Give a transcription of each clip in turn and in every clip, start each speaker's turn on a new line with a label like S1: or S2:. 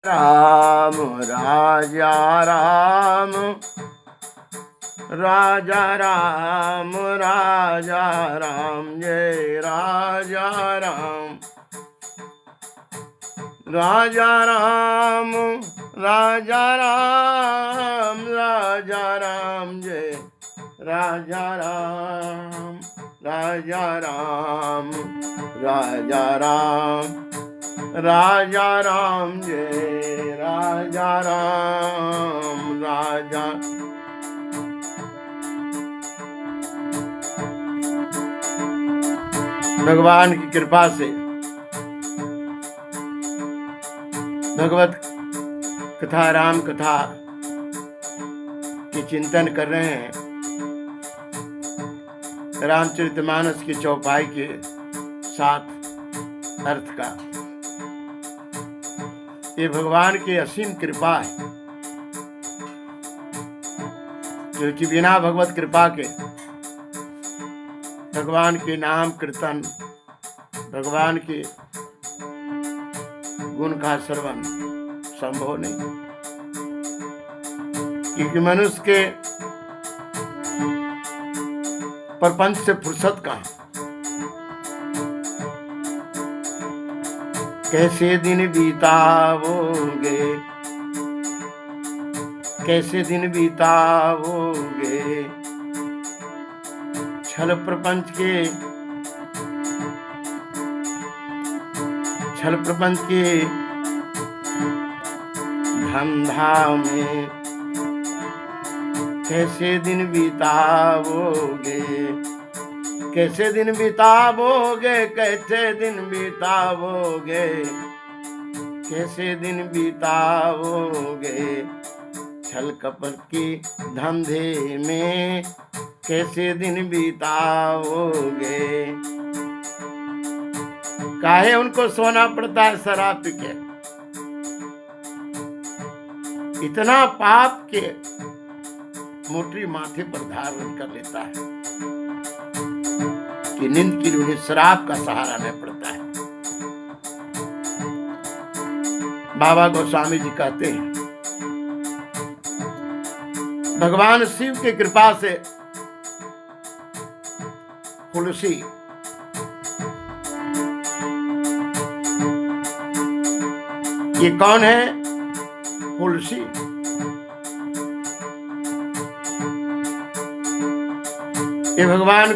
S1: राम राजा राम राजा राम राजा राम जय राजा राम राजा राम राजा राम राजा राम जय राजा राम राजा राम राजा राम राजा राम जय राजा राम राजा। भगवान की कृपा से भगवत कथा राम कथा की चिंतन कर रहे हैं। रामचरितमानस की चौपाई के साथ अर्थ का ये भगवान की असीम कृपा है, क्योंकि बिना भगवत कृपा के भगवान के नाम कीर्तन, भगवान के गुण का श्रवण संभव नहीं, क्योंकि मनुष्य के प्रपंच से फुर्सत कहाँ। कैसे दिन बीताओगे, कैसे दिन बीताओगे, छल प्रपंच के धंधा में। कैसे दिन बीताओगे, कैसे दिन बिताओगे, कैसे दिन बिताओगे, कैसे दिन बिताओगे, छल कपट की धंधे में कैसे दिन बिताओगे। काहे उनको सोना पड़ता है शराब पी के, इतना पाप के मोटी माथे पर धारण कर लेता है कि नींद के लिए उन्हें शराब का सहारा नहीं पड़ता है। बाबा गोस्वामी जी कहते हैं, भगवान शिव की कृपा से तुलसी ये कौन है? तुलसी ये भगवान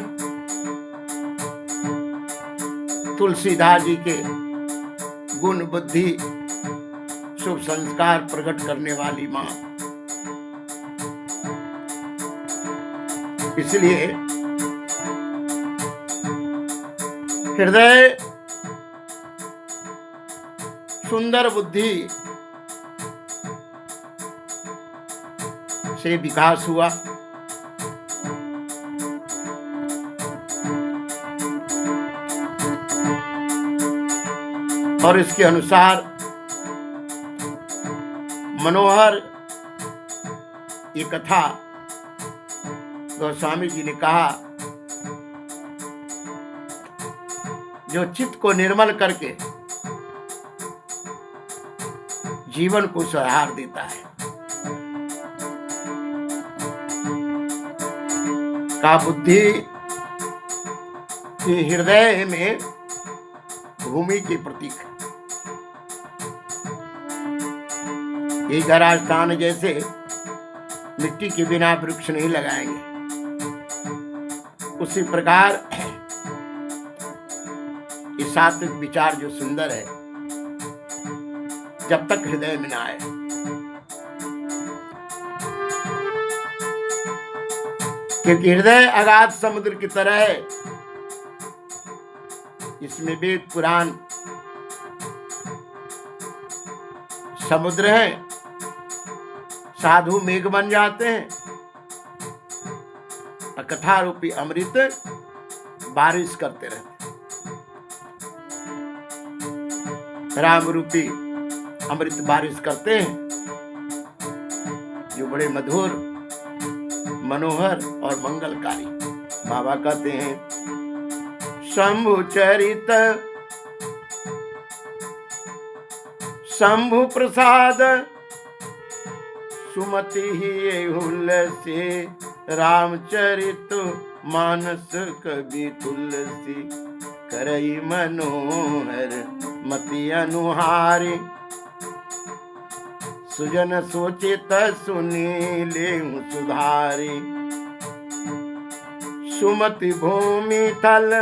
S1: तुलसीदास जी के गुण बुद्धि शुभ संस्कार प्रकट करने वाली मां। इसलिए हृदय सुंदर बुद्धि से विकास हुआ, और इसके अनुसार मनोहर ये कथा गोस्वामी जी ने कहा, जो चित्त को निर्मल करके जीवन को सहार देता है, का बुद्धि हृदय में भूमि के प्रतीक है। एक राजस्थान जैसे मिट्टी के बिना वृक्ष नहीं लगाएंगे, उसी प्रकार ये सात्विक विचार जो सुंदर है, जब तक हृदय में ना आए, क्योंकि हृदय अगाध समुद्र की तरह है, इसमें वेद पुराण समुद्र है, साधु मेघ बन जाते हैं, कथा रूपी अमृत बारिश करते रहते, राम रूपी अमृत बारिश करते हैं, जो बड़े मधुर, मनोहर और मंगलकारी। बाबा कहते हैं, शंभु चरित शंभु प्रसाद सुमति ही हुलसी, रामचरित मानस कवि तुलसी, करई मनोहर मति अनुहारी, सुजन सोचित सुनी लेहु सुधारी, सुमति भूमि तल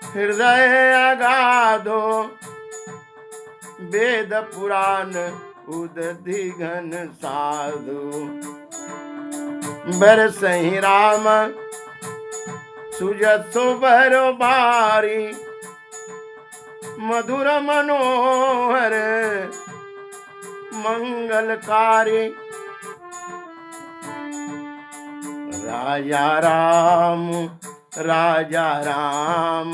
S1: हृदय अगाधो, वेद पुराण उदधि घन साधु, बरसहि राम सुजसो बरो बारी, मधुर मनोहर मंगलकारी, राजा राम राजा राम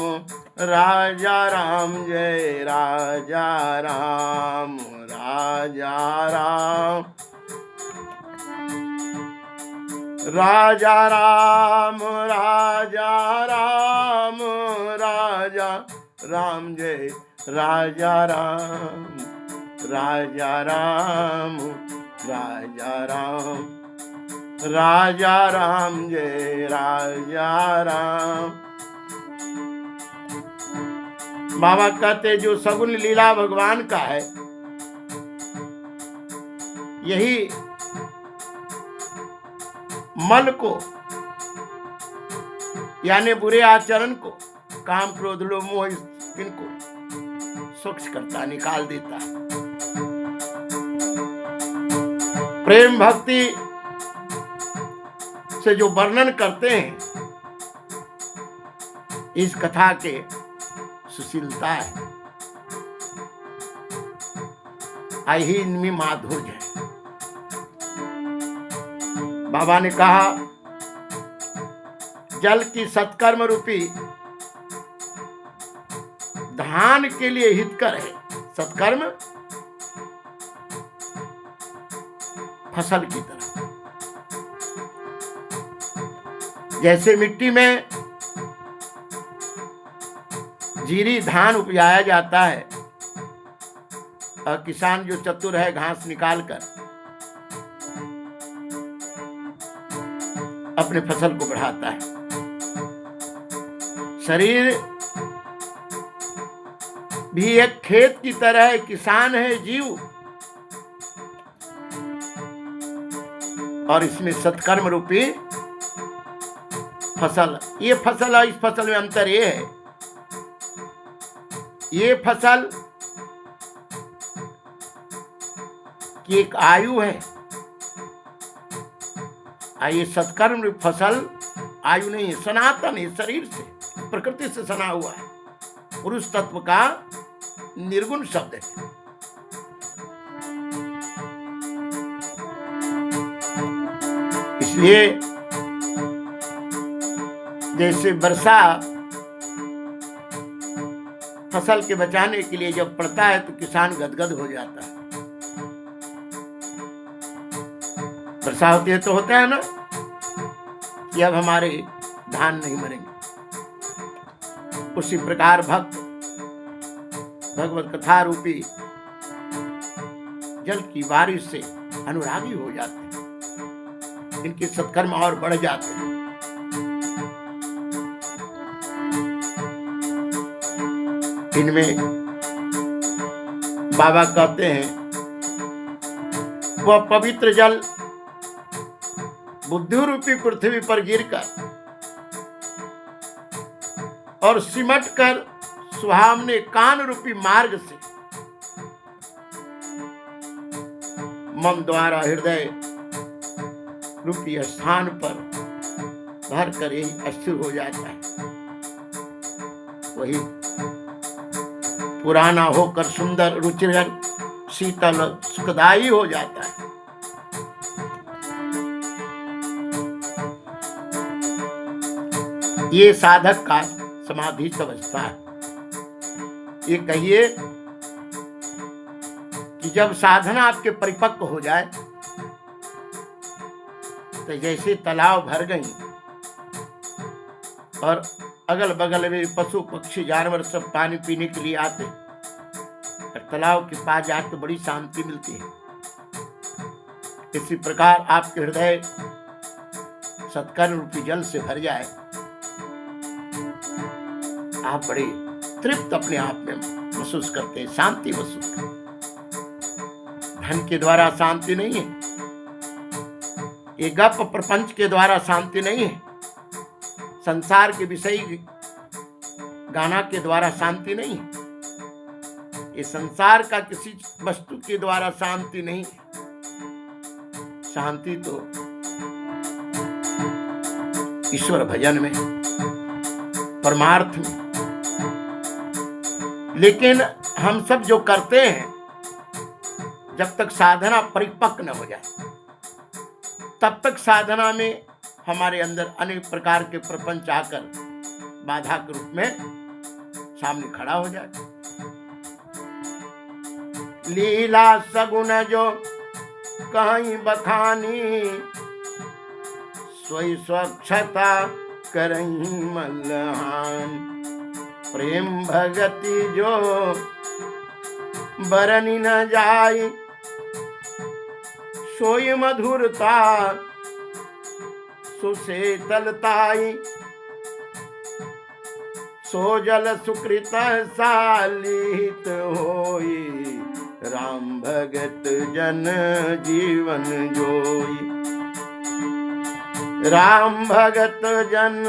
S1: राजा राम जय राजा राम राजा राम राजा राम राजा राम राजा राम जय राजा राम राजा राम राजा राम राजा राम जय राजा राम। बाबा कहते जो सगुन लीला भगवान का है, यही मन को यानी बुरे आचरण को, काम क्रोध लोभ मोह इनको स्वच्छ करता, निकाल देता है। प्रेम भक्ति से जो वर्णन करते हैं, इस कथा के सुशीलता है, आई इनमें माधुर्य है। बाबा ने कहा जल की सत्कर्म रूपी धान के लिए हितकर है। सत्कर्म फसल की तरह, जैसे मिट्टी में जीरी धान उपजाया जाता है और किसान जो चतुर है घास निकालकर अपने फसल को बढ़ाता है। शरीर भी एक खेत की तरह है, किसान है जीव, और इसमें सत्कर्म रूपी फसल। ये फसल और इस फसल में अंतर ये है, ये फसल की एक आयु है, ये सत्कर्म रूपी फसल आयु नहीं है, सनातन है, शरीर से प्रकृति से सना हुआ है, पुरुष तत्व का निर्गुण शब्द है। इसलिए जैसे वर्षा फसल के बचाने के लिए जब पड़ता है तो किसान गदगद हो जाता है। वर्षा होती है तो होता है ना कि अब हमारे धान नहीं मरेंगे। उसी प्रकार भक्त भगवत कथा रूपी जल की बारिश से अनुरागी हो जाते हैं, इनके सत्कर्म और बढ़ जाते हैं। इनमें बाबा कहते हैं वह पवित्र जल बुद्धि रूपी पृथ्वी पर गिरकर और सिमट कर सुहावने कान रूपी मार्ग से मन द्वारा हृदय रूपी स्थान पर भर कर यही अस्थिर हो जाता है। वही पुराना होकर सुंदर रुचिर शीतल सुखदायी हो जाता है। ये साधक का समाधि अवस्था है। ये कहिए कि जब साधना आपके परिपक्व हो जाए तो जैसे तालाब भर गई और अगल बगल में पशु पक्षी जानवर सब पानी पीने के लिए आते, और तालाब के पास जाए तो बड़ी शांति मिलती है। इसी प्रकार आपके हृदय सत्कर्म रूपी जल से भर जाए, आप बड़े तृप्त अपने आप में महसूस करते हैं, शांति महसूस करते हैं। धन के द्वारा शांति नहीं है, ये गप प्रपंच के द्वारा शांति नहीं है, संसार के विषय गाना के द्वारा शांति नहीं है, ये संसार का किसी वस्तु के द्वारा शांति नहीं है। शांति तो ईश्वर भजन में, परमार्थ में। लेकिन हम सब जो करते हैं, जब तक साधना परिपक्व न हो जाए, तब तक साधना में हमारे अंदर अनेक प्रकार के प्रपंच आकर बाधा के रूप में सामने खड़ा हो जाए। लीला सगुन जो कहीं बखानी, स्वयं स्वच्छता करहीं मल्हान। प्रेम भगति जो बरनी न जाय, सोई मधुरता सुशीतलताई। सो जल सुकृत सालित होई, राम भगत जन जीवन जोई। राम भगत जन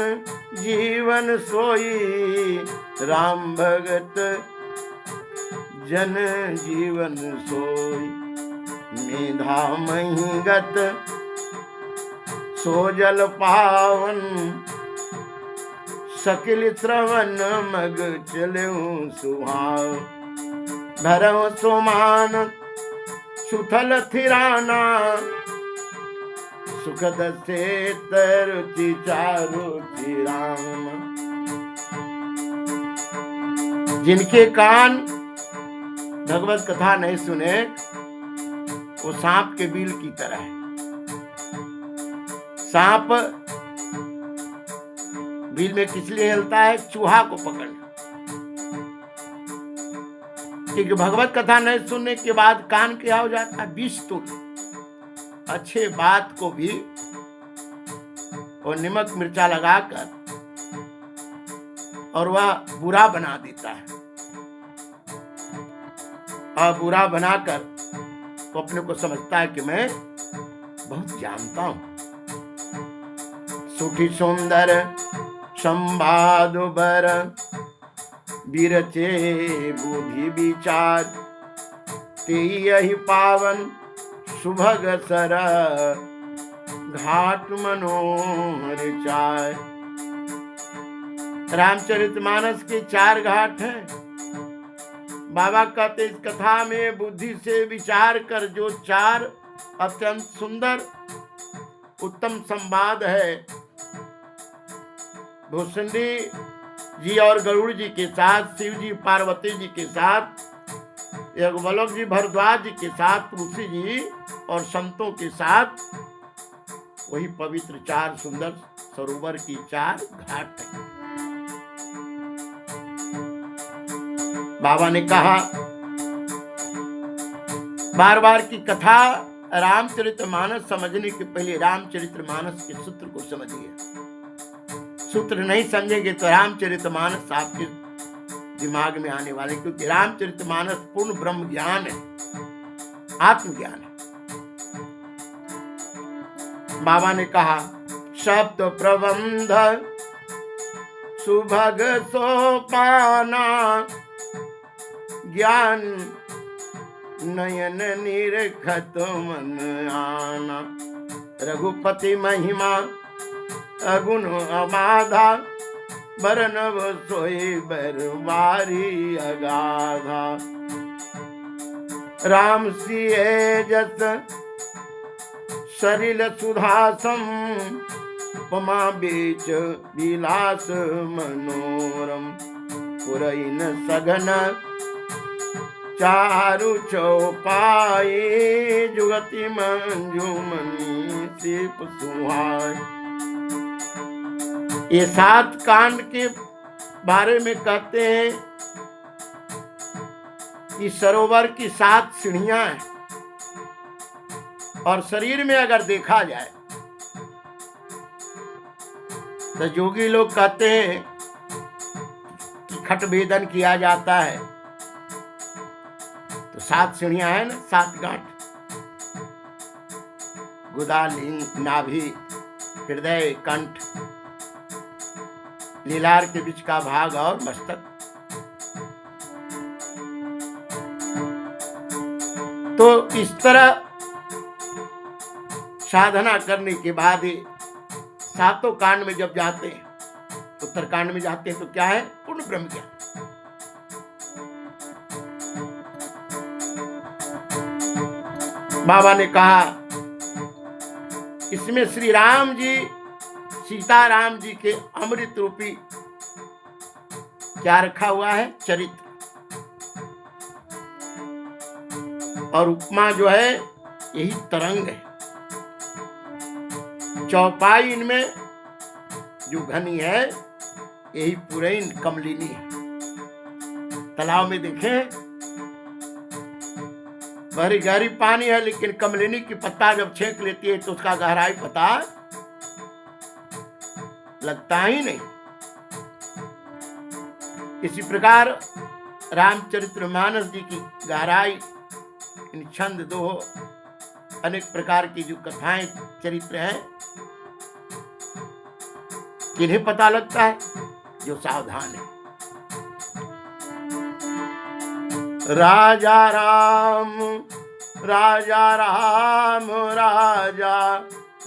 S1: जीवन सोई, राम भगत जन जीवन सोई। मेधा मही गत सो जल पावन, सकिल श्रवण मग चलऊं सुहाव। भरव सुमान सुथल थिराना, सुखद से तरुचि चारुचि राम। जिनके कान भगवत कथा नहीं सुने, वो सांप के बिल की तरह है। सांप बिल में किस लिए हिलता है? चूहा को पकड़ना। क्योंकि भगवत कथा नहीं सुनने के बाद कान क्या हो जाता है? विष तुल। अच्छे बात को भी और नमक मिर्चा लगाकर और वह बुरा बना देता है, और बुरा बनाकर वो अपने को समझता है कि मैं बहुत जानता हूं। सुठी सुंदर संवाद बर, बिरचे बुद्धि विचार। ते यही पावन सुभग सर, घाट मनोहर चाय। रामचरितमानस के 4 घाट हैं। बाबा कहते इस कथा में बुद्धि से विचार कर जो 4 अत्यंत सुंदर उत्तम संवाद है, भूषणी जी और गरुड़ जी के साथ, शिव जी पार्वती जी के साथ, यज्ञवल्लभ जी भरद्वाज जी के साथ, तुलसी जी और संतों के साथ, वही पवित्र 4 सुंदर सरोवर की 4 घाट है। बाबा ने कहा बार बार की कथा रामचरितमानस समझने के पहले रामचरितमानस के सूत्र को समझिए। सूत्र नहीं समझेंगे तो रामचरितमानस आपके दिमाग में आने वाले, क्योंकि रामचरितमानस पूर्ण ब्रह्म ज्ञान है, आत्मज्ञान है। बाबा ने कहा शब्द प्रबंध सुभग सोपाना, ज्ञान नयन निरखत मन आना। रघुपति महिमा अगुण अमाधा, बरनव सोई बरबारी अगाधा। राम सिए जस सरिल सुधासम, उपमा बीच विलास मनोरम। पुरैन सघन चारु चौपाई, जुगति मंजुमनी सिप सुहाय। ये 7 कांड के बारे में कहते हैं इस सरोवर की 7 सीढ़ियां हैं और शरीर में अगर देखा जाए तो योगी लोग कहते हैं कि खट भेदन किया जाता है तो 7 सीढ़ियां हैं ना, 7 गांठ, गुदा, लिंग, नाभि, हृदय, कंठ, लीलार के बीच का भाग और मस्तक। तो इस तरह साधना करने के बाद ही 7 कांड में जब जाते हैं, उत्तर कांड में जाते हैं तो क्या है? पूर्ण ब्रह्म ज्ञान। बाबा ने कहा इसमें श्री राम जी, सीताराम जी के अमृत रूपी क्या रखा हुआ है? चरित्र। और उपमा जो है यही तरंग है। चौपाई इनमें जो घनी है यही पूरे कमलिनी है। तालाब में देखें गहरी गहरी पानी है, लेकिन कमलिनी की पत्ता जब छेक लेती है तो उसका गहराई पता लगता ही नहीं। इसी प्रकार रामचरितमानस जी की गहराई इन छंद दोहो अनेक प्रकार की जो कथाएं चरित्र हैं, किन्हें पता लगता है? जो सावधान है। राजा राम राजा राम राजा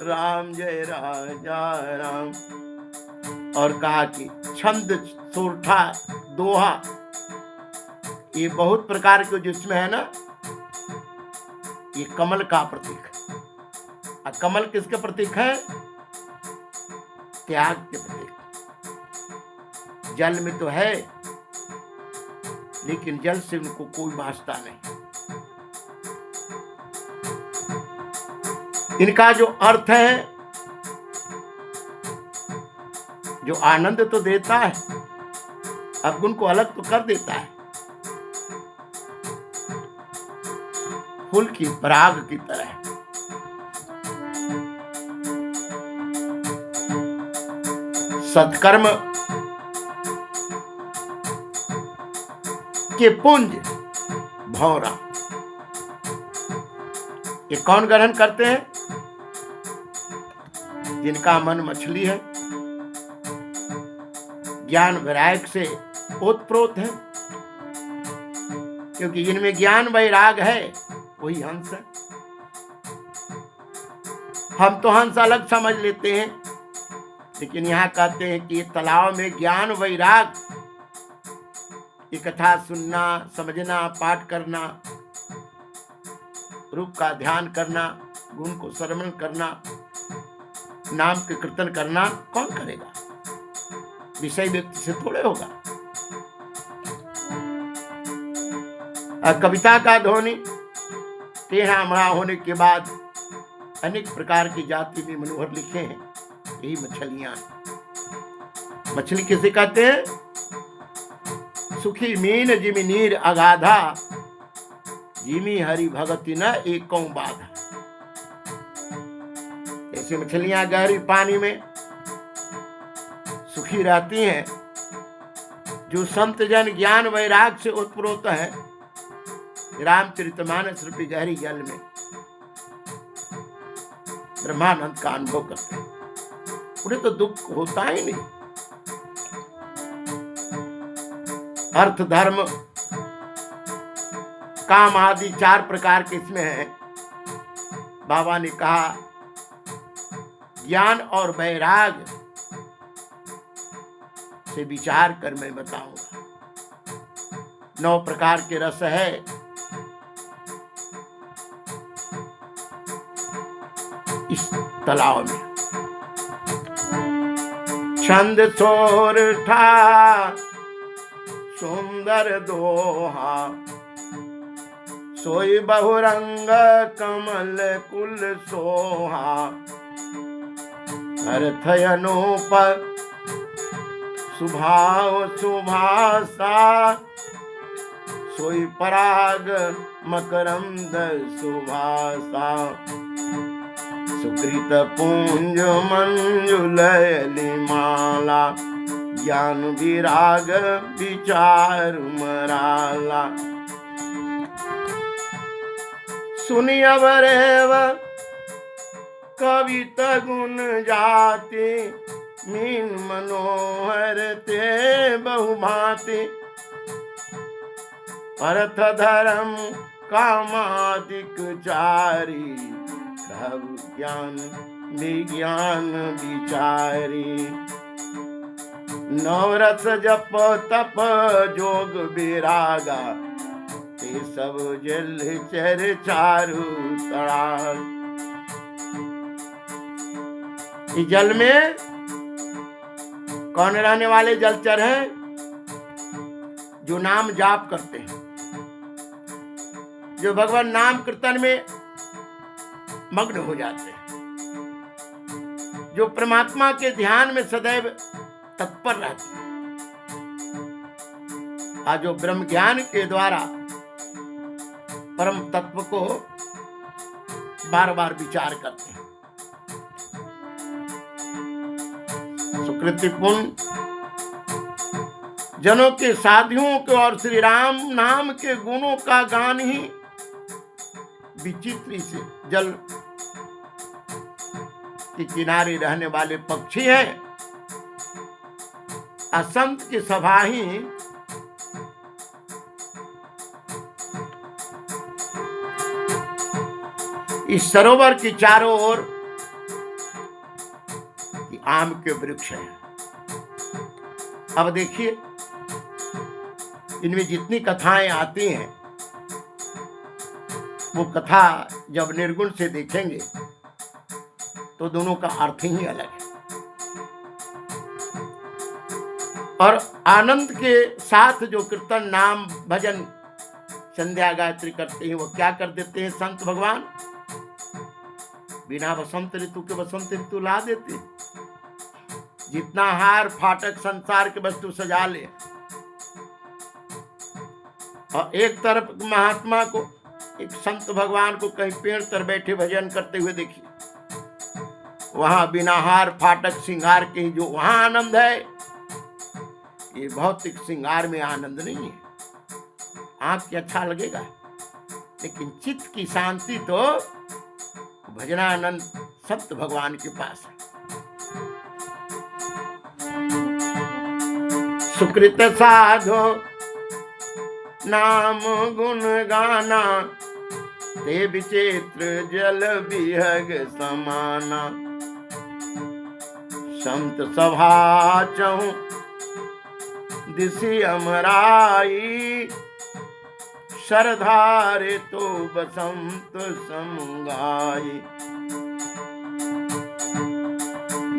S1: राम जय राजा राम। और कहा कि छंद, सोरठा, दोहा ये बहुत प्रकार के जिसमें है ना, ये कमल का प्रतीक है। और कमल किसके प्रतीक है? त्याग के प्रतीक। जल में तो है लेकिन जल से उनको कोई वास्ता नहीं। इनका जो अर्थ है, जो आनंद तो देता है, अवगुण को अलग तो कर देता है। फूल की पराग की तरह। सत्कर्म के पुंज भौरा, ये कौन ग्रहण करते हैं? जिनका मन मछली है, ज्ञान वैराग से ओतप्रोत है। क्योंकि जिनमें ज्ञान वैराग है वही हंस है। हम तो हंस अलग समझ लेते हैं, लेकिन यहाँ कहते हैं कि तालाब में ज्ञान वैराग, ये कथा सुनना, समझना, पाठ करना, रूप का ध्यान करना, गुण को श्रवण करना, नाम के कीर्तन करना कौन करेगा? विषय व्यक्ति से थोड़े होगा। कविता का ध्वनि टेढ़ा मड़ा होने के बाद अनेक प्रकार की जाति में मनोहर लिखे हैं। यही मछलियां। मछली किसे कहते हैं? सुखी मीन जिमि नीर अगाधा, जिमि हरि भगति न एकौ बाधा। ऐसी मछलियां गहरी पानी में सुखी रहती हैं। जो संत जन ज्ञान वैराग से उत्प्रोत है, रामचरितमानस रूपी गहरी जल में ब्रह्मानंद का अनुभव करते हैं। उन्हें तो दुख होता ही नहीं। अर्थ, धर्म, काम आदि 4 प्रकार के इसमें है। बाबा ने कहा ज्ञान और वैराग से विचार कर मैं बताऊंगा। 9 प्रकार के रस है। इस तालाब में छंद सोरठा सुंदर दोहा, सोई बहुरंग कमल कुल सोहा। अर्थ अनूप सुभाव सुभाषा, सोई पराग मकरंद सुभासा, सुकृत पुंज मंजुलयली माला, ज्ञान विराग विचार मराला। सुनि अवरेव कवित गुण जाति, मीन मनोहर ते बहुभांति, अर्थ धर्म कामादिक चारी, प्रभु ज्ञान विज्ञान विचारी। नवरस जप तप जोग विरागा, ते सब जल चर चारु तड़ाग। इस जल में कौन रहने वाले जलचर हैं? जो नाम जाप करते हैं, जो भगवान नाम कीर्तन में मग्न हो जाते हैं, जो परमात्मा के ध्यान में सदैव तत्पर रहते हैं, और जो ब्रह्म ज्ञान के द्वारा परम तत्व को बार बार विचार करते हैं। सुकृति पुण्य जनों के, साधुओं के और श्री राम नाम के गुणों का गान ही विचित्र से जल के किनारे रहने वाले पक्षी हैं। असंत की सभा ही इस सरोवर की चारों ओर आम के वृक्ष हैं। अब देखिए, इनमें जितनी कथाएं आती हैं, वो कथा जब निर्गुण से देखेंगे तो दोनों का अर्थ ही अलग है। और आनंद के साथ जो कीर्तन नाम भजन संध्या गायत्री करते हैं, वो क्या कर देते हैं संत भगवान? बिना वसंत ऋतु के वसंत ऋतु ला देते। जितना हार फाटक संसार के वस्तु सजा ले, और एक तरफ महात्मा को, एक संत भगवान को कहीं पेड़ तर बैठे भजन करते हुए देखिए, वहां बिना हार फाटक श्रृंगार के जो वहां आनंद है, ये भौतिक श्रृंगार में आनंद नहीं है। आंख के अच्छा लगेगा, लेकिन चित्त की शांति तो भजनानंद संत भगवान के पास है। सुकृत साधो नाम गुण गाना, ते विचित्र जल विहग समाना। संत सभा चहु दिशि अमराई, शरधारे तो बसंत समुगाई।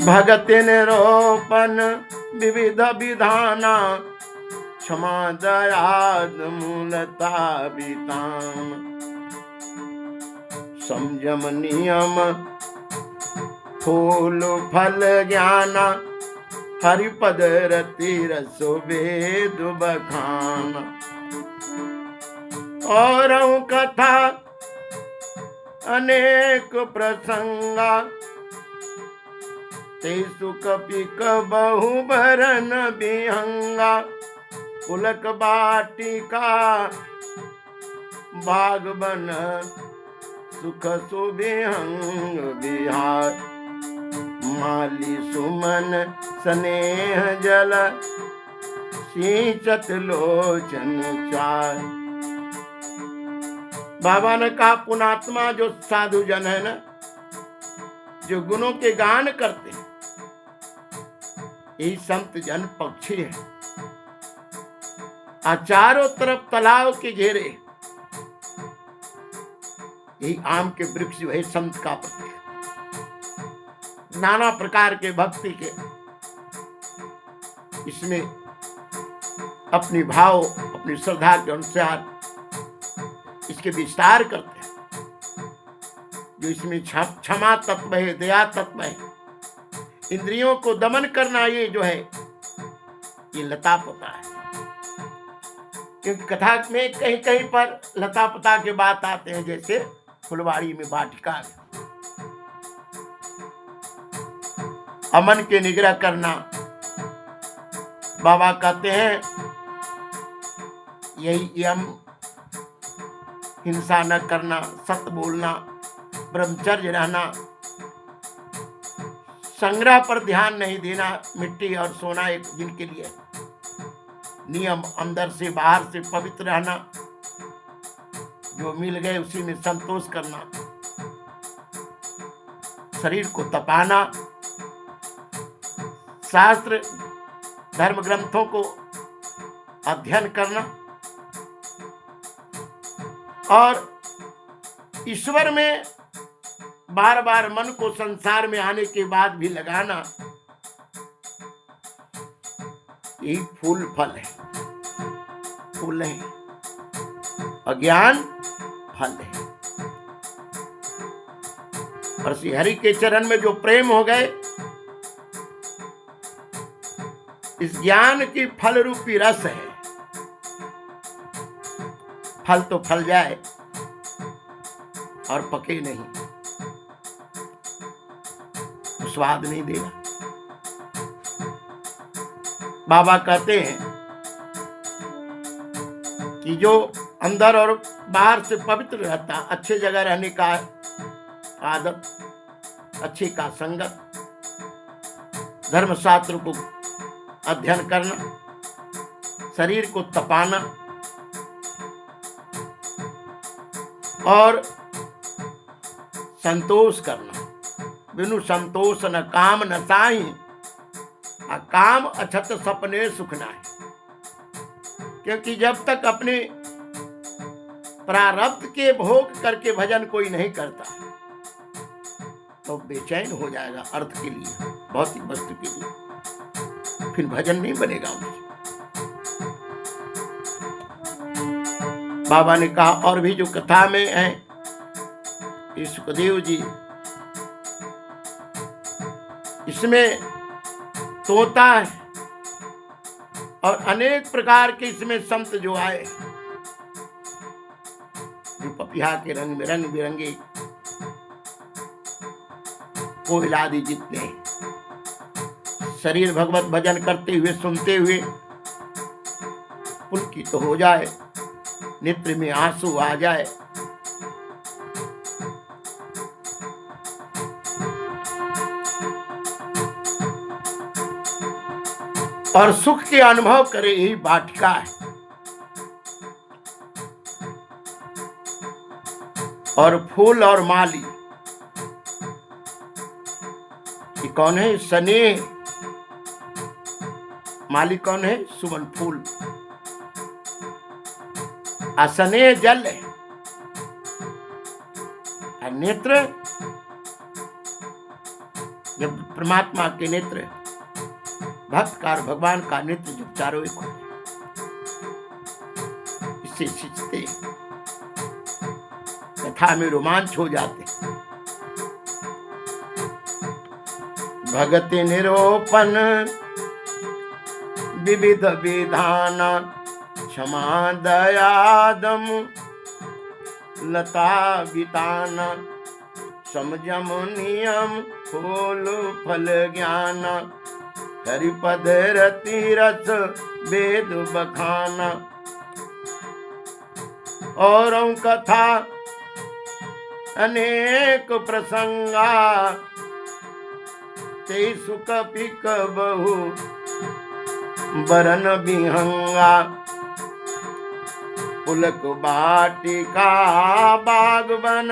S1: भगतिन रोपन विविध विधाना, क्षमा दयाद मूलता विताम। संयम नियम फूल फल ज्ञाना, हरिपद रति रसो वेद बखाना। और कथा अनेक प्रसंगा, तेसु कपिक बहु भरन बिहंगा। पुलक बाटिका बाग बन, सुख सुबिहंग बिहार। माली सुमन स्नेह जल, सिंचत लोचन चार। बाबा ने कहा, पुणात्मा जो साधु जन है ना, जो गुणों के गान करते हैं, यही संत जन पक्षी है। चारों तरफ तालाब के घेरे, यही आम के वृक्ष वही संत का प्रतीक है। नाना प्रकार के भक्ति के इसमें अपनी भाव, अपनी श्रद्धा के अनुसार इसके विस्तार करते हैं। जो इसमें क्षमा तत्व है, दया तत्व है, इंद्रियों को दमन करना, ये जो है, ये लता पता है। क्योंकि कथा में कहीं कहीं पर लता पता के बात आते हैं, जैसे फुलवाड़ी में वाटिका में अमन के निग्रह करना। बाबा कहते हैं यही यम, हिंसा न करना, सत्य बोलना, ब्रह्मचर्य रहना, संग्रह पर ध्यान नहीं देना। मिट्टी और सोना एक दिन के लिए नियम, अंदर से बाहर से पवित्र रहना, जो मिल गए उसी में संतोष करना, शरीर को तपाना, शास्त्र धर्म ग्रंथों को अध्ययन करना और ईश्वर में बार बार मन को संसार में आने के बाद भी लगाना, यही फूल फल है। फूल नहीं, अज्ञान फल है। और श्री हरि के चरण में जो प्रेम हो गए, इस ज्ञान की फल रूपी रस है। फल तो फल जाए और पके नहीं तो स्वाद नहीं देगा। बाबा कहते हैं कि जो अंदर और बाहर से पवित्र रहता, अच्छे जगह रहने का आदत, अच्छे का संगत, धर्मशास्त्र को अध्ययन करना, शरीर को तपाना और संतोष करना। बिनु संतोष न काम न साही, काम अछत सपने सुखना है। क्योंकि जब तक अपने प्रारब्ध के भोग करके भजन कोई नहीं करता तो बेचैन हो जाएगा अर्थ के लिए, भौतिक वस्तु के लिए, फिर भजन नहीं बनेगा उनसे। बाबा ने कहा और भी जो कथा में है, सुखदेव जी, इसमें तोता है और अनेक प्रकार के इसमें संत जो आए, जो पपिया के रंग में रंग बिरंगे कोयल आदि जितने, शरीर भगवत भजन करते हुए सुनते हुए पुलकित तो हो जाए, नेत्र में आंसू आ जाए। और सुख के अनुभव करे, यही वाटिका है। और फूल और माली, ये कौन है? स्नेह। माली कौन है? सुमन फूल। स्नेह जल है। नेत्र, जब परमात्मा के नेत्र, भक्त का और भगवान का नेत्र जब चारों एक हो, इससे सींचते, कथा में रोमांच हो जाते। भगति निरूपण विविध विधान, क्षमा दयादम लता बितान, समझम नियम फूल फल ज्ञान, हरिपद रति रस वेद बखाना। और कथा अनेक प्रसंगा, ते सुख पिक बहु बरन बिहंगा, पुलक बाटिका बागवन,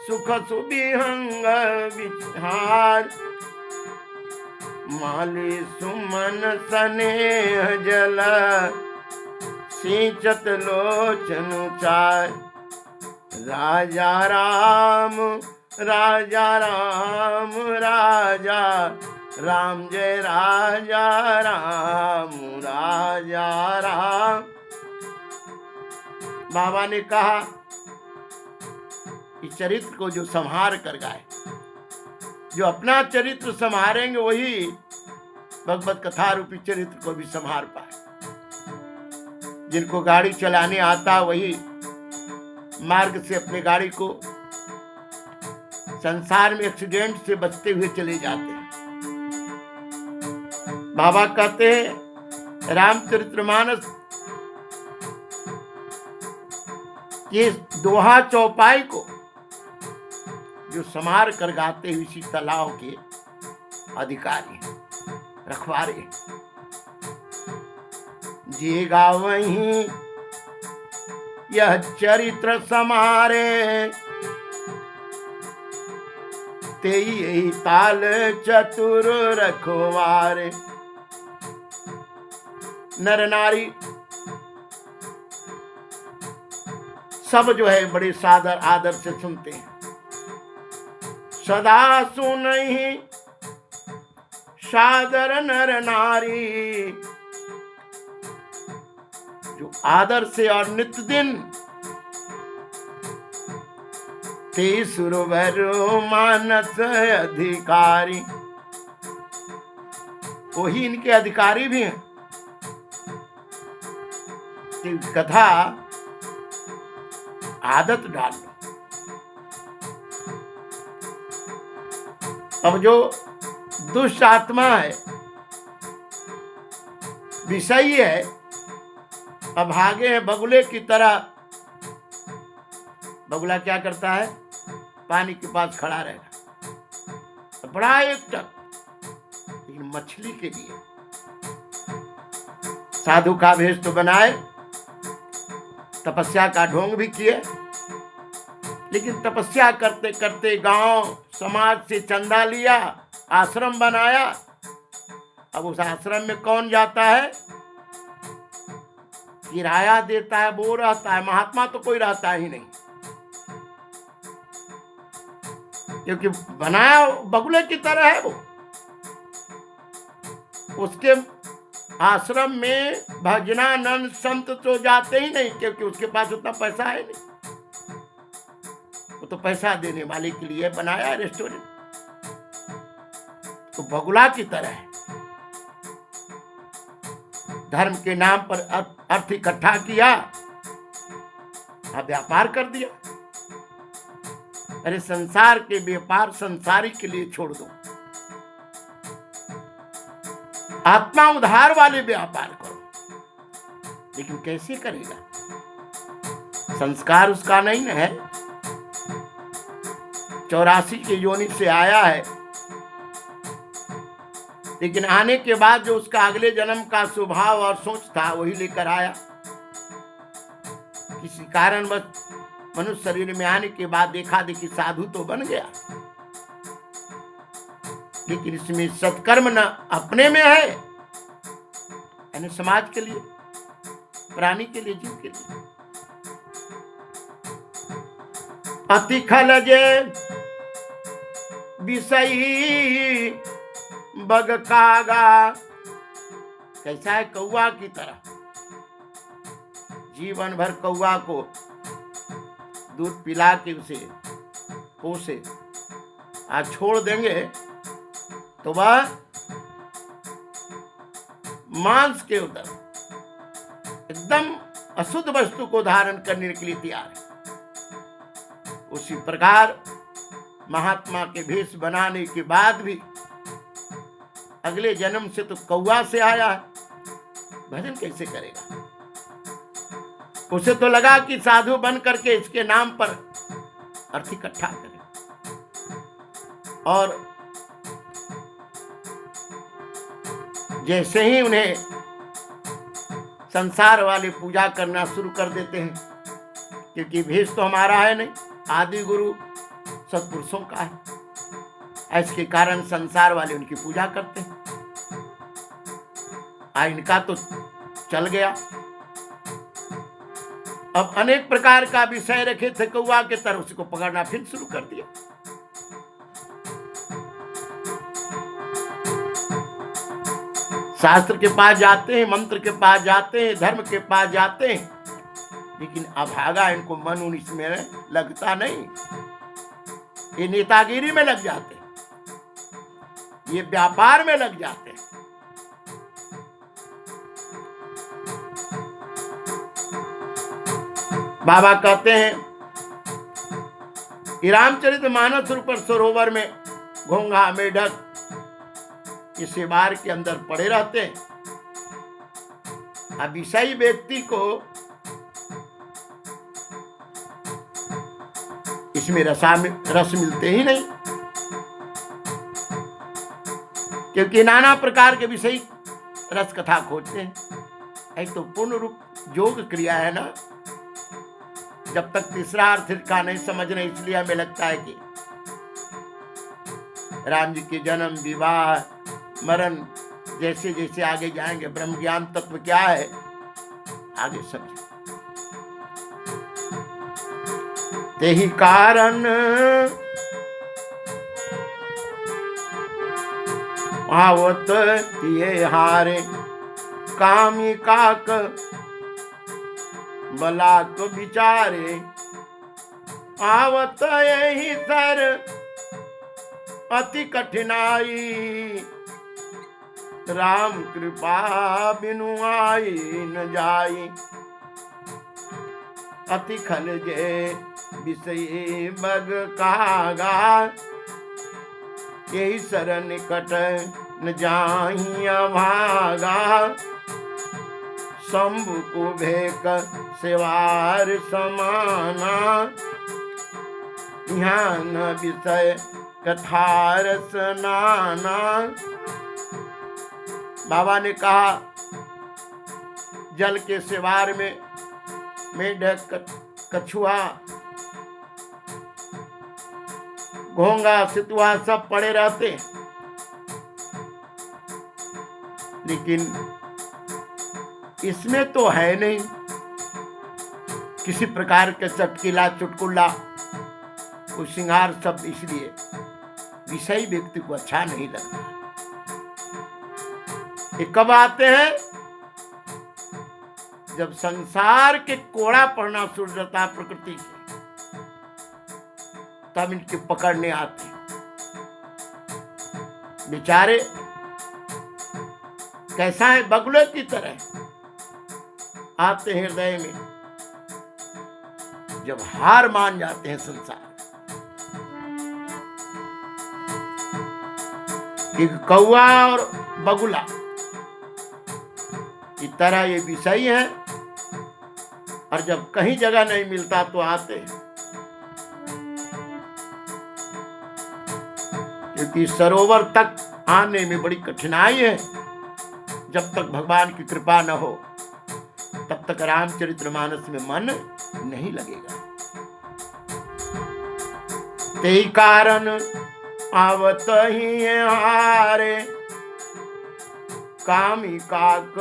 S1: सुख सुबिहंग विहार, माली सुमन स्नेह जल, सिंचत लोचन चाय, राजा राम राजा राम राजा राम, जय राजा राम राजा राम। बाबा ने कहा कि चरित्र को जो संहार कर गाए, जो अपना चरित्र संहारेंगे वही भगवत कथा रूपी चरित्र को भी संहार पाए। जिनको गाड़ी चलाने आता वही मार्ग से अपनी गाड़ी को संसार में एक्सीडेंट से बचते हुए चले जाते हैं। बाबा कहते हैं रामचरितमानस ये दोहा चौपाई को जो समार कर गाते हुए इसी तालाब के अधिकारी रखवारे जे गावहीं यह चरित्र समारे ते यही ताल चतुर रखवारे। नर नारी सब जो है बड़े सादर आदर से सुनते हैं। सदा सुनहि सादर नर नारी, जो आदर से और नित्य दिन ते सुरवर मानस अधिकारी, वही इनके अधिकारी भी हैं। कथा आदत डाल लो। अब जो दुष्ट आत्मा है, विषयी है, अब भागे हैं बगुले की तरह। बगुला क्या करता है? पानी के पास खड़ा रहेगा, बड़ा एकटक। लेकिन मछली के लिए साधु का भेष तो बनाए, तपस्या का ढोंग भी किए, लेकिन तपस्या करते करते गांव समाज से चंदा लिया, आश्रम बनाया। अब उस आश्रम में कौन जाता है? किराया देता है वो रहता है, महात्मा तो कोई रहता ही नहीं, क्योंकि बनाया बगुले की तरह है वो। उसके आश्रम में भजनानंद संत तो जाते ही नहीं, क्योंकि उसके पास उतना पैसा है नहीं। वो तो पैसा देने वाले के लिए बनाया रेस्टोरेंट। तो बगुला की तरह है, धर्म के नाम पर अर्थ इकट्ठा किया, अब व्यापार कर दिया। अरे संसार के व्यापार संसारी के लिए छोड़ दो, आत्मा उद्धार वाले व्यापार करो। लेकिन कैसे करेगा? संस्कार उसका नहीं न है। 84 के योनि से आया है, लेकिन आने के बाद जो उसका अगले जन्म का स्वभाव और सोच था वही लेकर आया। किसी कारण बस मनुष्य शरीर में आने के बाद देखा देखी साधु तो बन गया, लेकिन इसमें सत्कर्म न अपने में है, यानी समाज के लिए, प्राणी के लिए, जीव के लिए। अति खलजे विषयी बग कागा, कैसा है? कौवा की तरह। जीवन भर कौवा को दूध पिला के उसे पोसे, आज छोड़ देंगे तो वह मांस के उधर एकदम अशुद्ध वस्तु को धारण करने के लिए तैयार है। उसी प्रकार महात्मा के भेष बनाने के बाद भी अगले जन्म से तो कौवा से आया है, भजन कैसे करेगा? उसे तो लगा कि साधु बन करके इसके नाम पर अर्थ इकट्ठा करे, और जैसे ही उन्हें संसार वाले पूजा करना शुरू कर देते हैं, क्योंकि भेष तो हमारा है नहीं, आदि गुरु सत्पुरुषों का है। इसके कारण संसार वाले उनकी पूजा करते हैं। इनका तो चल गया। अब अनेक प्रकार का विषय रखे थे कौवा के तरह, उसको पकड़ना फिर शुरू कर दिया। शास्त्र के पास जाते हैं, मंत्र के पास जाते हैं, धर्म के पास जाते हैं, लेकिन अभागा इनको मन उन इसमें लगता नहीं। ये नेतागिरी में लग जाते हैं, ये व्यापार में लग जाते हैं। बाबा कहते हैं कि रामचरितमानस रूप सरोवर में घोंघा मेढक इस बार के अंदर पड़े रहते हैं। अब विषयी व्यक्ति को इसमें रस मिलते ही नहीं, क्योंकि नाना प्रकार के विषय रस कथा खोजते हैं। एक तो पूर्ण रूप योग क्रिया है ना, जब तक तीसरा अर्थ का नहीं समझ रहे, इसलिए हमें लगता है कि राम जी के जन्म विवाह मरण जैसे जैसे आगे जाएंगे ब्रह्म ज्ञान तत्व क्या है आगे समझे। तेहि कारण आवत ये हारे कामी काक बलाक विचारे, आवत यही सर अति कठिनाई, राम कृपा बिनु आई न जाई, अति खल जे विषय बग कागा, यही सर निकट न जाहिया भागा, शंभु को भेक सेवार समाना, यहाँ न विषय कथारस नाना। बाबा ने कहा जल के सेवार में मेढक कछुआ घोंगा सितुआ सब पड़े रहते, लेकिन इसमें तो है नहीं किसी प्रकार के चटकीला चुटकुला कोई श्रृंगार शब्द, इसलिए विषय व्यक्ति को अच्छा नहीं लगता। ये कब आते हैं? जब संसार के कोड़ा पड़ना शुरू जाता है प्रकृति से, तब इनके पकड़ने आते बेचारे। कैसा है? बगुले की तरह आते हैं हृदय में, जब हार मान जाते हैं संसार। एक कौवा और बगुला की तरह ये विषय है, और जब कहीं जगह नहीं मिलता तो आते हैं, क्योंकि सरोवर तक आने में बड़ी कठिनाई है। जब तक भगवान की कृपा न हो तब तक रामचरितमानस में मन नहीं लगेगा। ते कारण आवत ही हारे कामी काक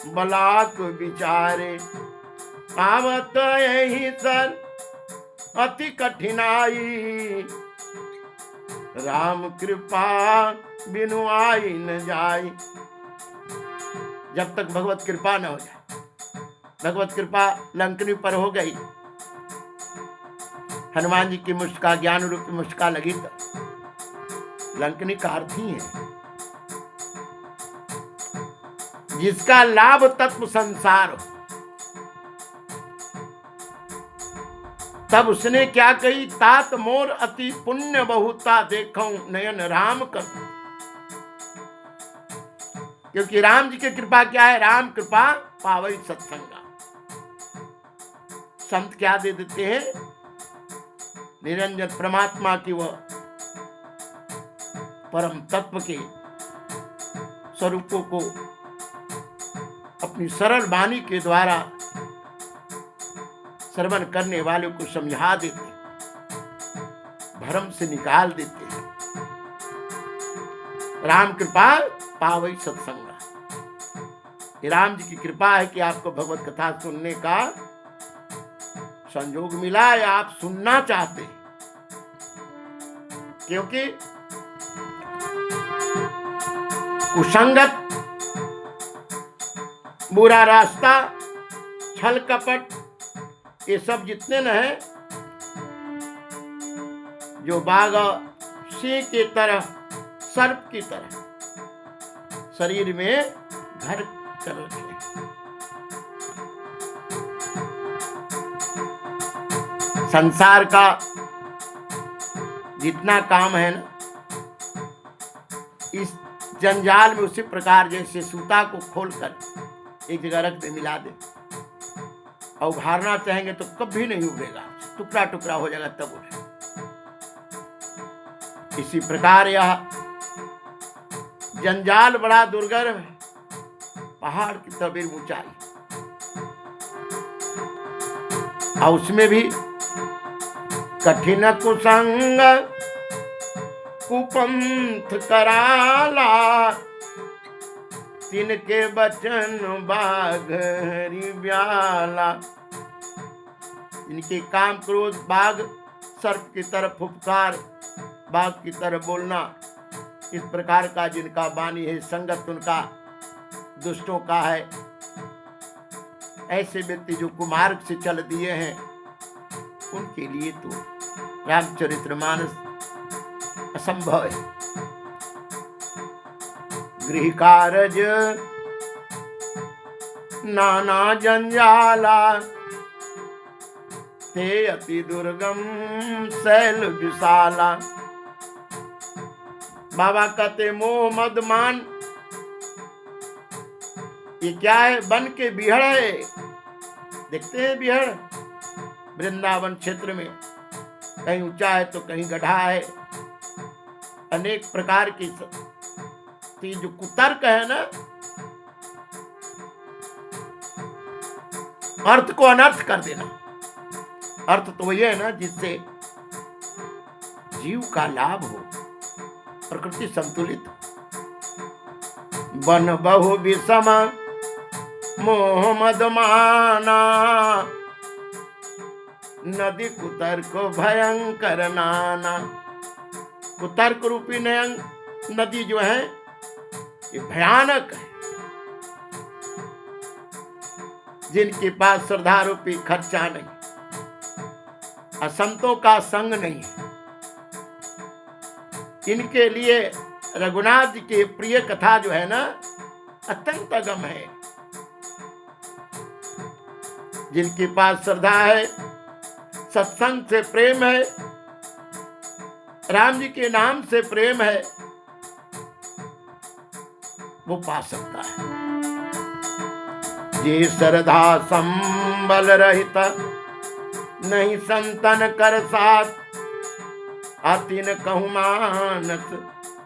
S1: बलाक विचारे, आवत यही सर अति कठिनाई, राम कृपा बिनु आई न जाई। जब तक भगवत कृपा न हो जाए, भगवत कृपा लंकनी पर हो गई, हनुमान जी की मुस्का ज्ञान रूपी मुस्का लगी तो लंकनी का अर्थ ही है जिसका लाभ तत्व संसार हो। तब उसने क्या कही? तात मोर अति पुण्य बहुता देखूं नयन राम कर। क्योंकि राम जी की कृपा क्या है? राम कृपा पावई सत्संगा। संत क्या दे देते हैं? निरंजन परमात्मा की वह परम तत्व के स्वरूपों को अपनी सरल वाणी के द्वारा श्रवण करने वालों को समझा देते, भ्रम से निकाल देते हैं। राम कृपा पावई सत्संगा। ये राम जी की कृपा है कि आपको भगवत कथा सुनने का संयोग मिला या आप सुनना चाहते हैं, क्योंकि कुसंगत, बुरा रास्ता, छल कपट, ये सब जितने न है, जो बाघ सिंह की तरह, सर्प की तरह शरीर में घर कर रखे। संसार का जितना काम है ना, इस जंजाल में उसी प्रकार जैसे सूता को खोलकर एक जगह रख दे, मिला दे, और उभारना चाहेंगे तो कभी नहीं उभरेगा, टुकड़ा टुकड़ा हो जाएगा तब उठे। इसी प्रकार यह जंजाल बड़ा दुर्गम है, पहाड़ की तबीर ऊंचाई, और उसमें भी कठिन कुसंग कुपंथ कराला, तिनके बचन बाघ हरि ब्याला। इनके काम क्रोध बाघ सर्प की तरफ फुफकार, बाघ की तरफ बोलना, इस प्रकार का जिनका वाणी है, संगत उनका दुष्टों का है। ऐसे व्यक्ति जो कुमार्ग से चल दिए हैं, उनके लिए तो रामचरितमानस असंभव है। गृह कारज नाना जंजाला, ते अति दुर्गम शैल विशाला। बाबा कहते मोह मद मान, ये क्या है? वन के बिहड़ है, देखते हैं बिहड़ वृंदावन क्षेत्र में, कहीं ऊंचा है तो कहीं गड्ढा है, अनेक प्रकार की जो कुतर्क है ना, अर्थ को अनर्थ कर देना। अर्थ तो वही है ना जिससे जीव का लाभ हो, प्रकृति संतुलित हो। वन बहु विषम मोह मद माना, नदी कुतर्क भयंकर नाना। कुतर्क रूपी नदी जो है ये भयानक है, जिनके पास श्रद्धा रूपी खर्चा नहीं, असंतों का संग नहीं है, इनके लिए रघुनाथ जी की प्रिय कथा जो है ना, अत्यंत अगम है। जिनके पास श्रद्धा है, सत्संग से प्रेम है, राम जी के नाम से प्रेम है, वो पा सकता है। जे श्रद्धा संबल रहित, नहीं संतन कर साथ, अतिन कहु मानस,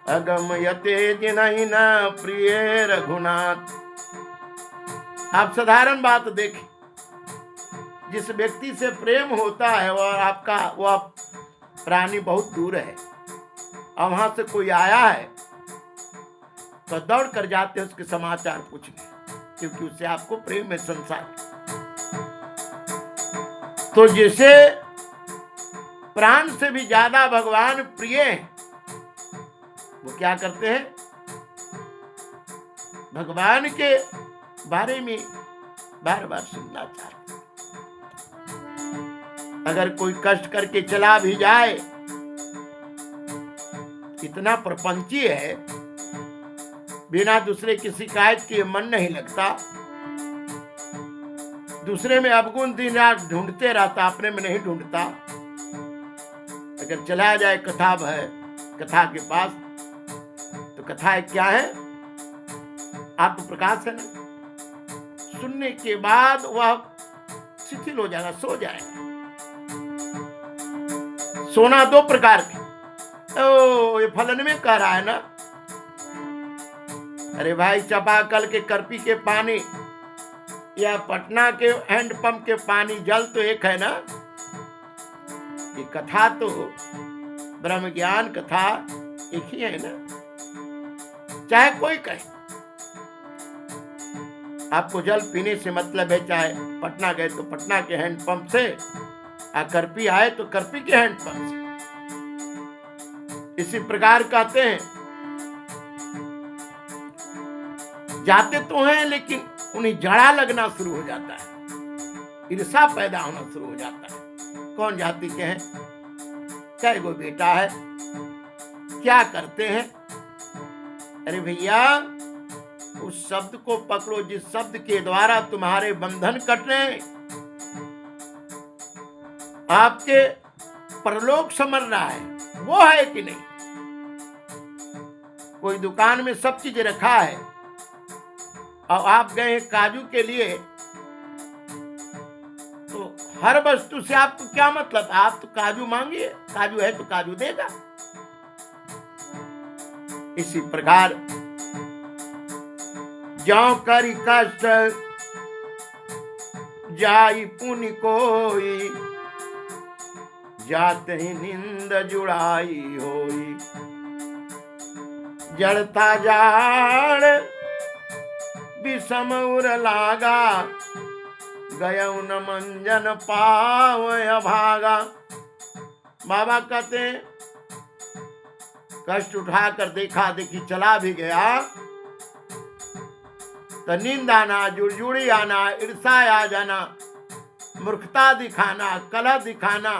S1: अगम यते जिनहि न प्रिय रघुनाथ। आप साधारण बात देखें, जिस व्यक्ति से प्रेम होता है और आपका वह प्राणी बहुत दूर है, और वहां से कोई आया है तो दौड़ कर जाते हैं उसके समाचार पूछने, क्योंकि उससे आपको प्रेम है संसार। तो जिसे प्राण से भी ज्यादा भगवान प्रिय हैं, वो क्या करते हैं? भगवान के बारे में बार बार सुनना चाहते हैं। अगर कोई कष्ट करके चला भी जाए, इतना प्रपंची है, बिना दूसरे की शिकायत के मन नहीं लगता, दूसरे में अवगुण दिन रात ढूंढते रहता, अपने में नहीं ढूंढता। अगर चला जाए कथा कथा के पास, तो कथा क्या है? आत्म प्रकाश है ना। सुनने के बाद वह शिथिल हो जाएगा, सो जाएगा। सोना दो प्रकार के, ये फलन में कह रहा है ना। अरे भाई, चापाकल के करपी के पानी या पटना के हैंडपंप के पानी, जल तो एक है ना। ये कथा तो ब्रह्म ज्ञान कथा एक ही है ना, चाहे कोई कहे। आपको जल पीने से मतलब है, चाहे पटना गए तो पटना के हैंडपंप से, और करपी आए तो करपी के हैंडपंप से। इसी प्रकार कहते हैं, जाते तो हैं लेकिन उन्हें जड़ा लगना शुरू हो जाता है, ईर्षा पैदा होना शुरू हो जाता है। कौन जाति के हैं, क्या गो बेटा है, क्या करते हैं? अरे भैया, उस शब्द को पकड़ो जिस शब्द के द्वारा तुम्हारे बंधन कट रहे हैं, आपके परलोक समझ रहा है, वो है कि नहीं? कोई दुकान में सब चीज रखा है और आप गए काजू के लिए, तो हर वस्तु से आपको क्या मतलब? आप तो काजू मांगिए, काजू है तो काजू देगा। इसी प्रकार ज्यों करी कष्ट जाई पुनि कोई, जात ही निंद जुड़ाई होई। जड़ता जाड़ विषम उर लागा, गयौ न मंजन पावय भागा। बाबा कहते हैं कष्ट उठाकर देखा देखी चला भी गया तो नींद आना, जुड़जुड़ी आना, ईर्षा आ जाना, मूर्खता दिखाना, कलह दिखाना,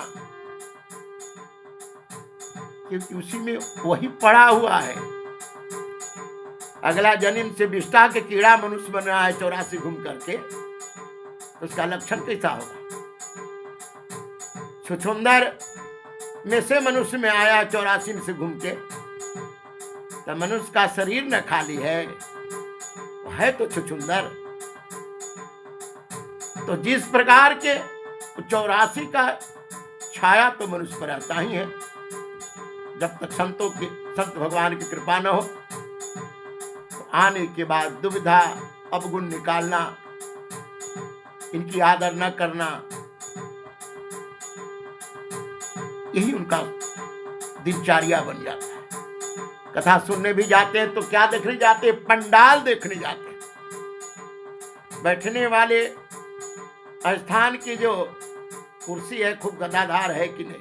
S1: क्योंकि उसी में वही पड़ा हुआ है। अगला जन्म से विष्ठा के कीड़ा मनुष्य बन रहा है 84 घूम करके, तो उसका लक्षण कैसा होगा? छुछुंदर में से मनुष्य में आया 84 से घूम के, तो मनुष्य का शरीर न खाली है तो छुछुंदर। तो जिस प्रकार के 84 का छाया तो मनुष्य पर आता ही है। जब तक संत भगवान की कृपा न हो, तो आने के बाद दुविधा, अवगुण निकालना, इनकी आदर न करना, यही उनका दिनचर्या बन जाता है। कथा सुनने भी जाते हैं तो क्या देखने जाते हैं? पंडाल देखने जाते हैं। बैठने वाले स्थान की जो कुर्सी है खूब गदाधार है कि नहीं,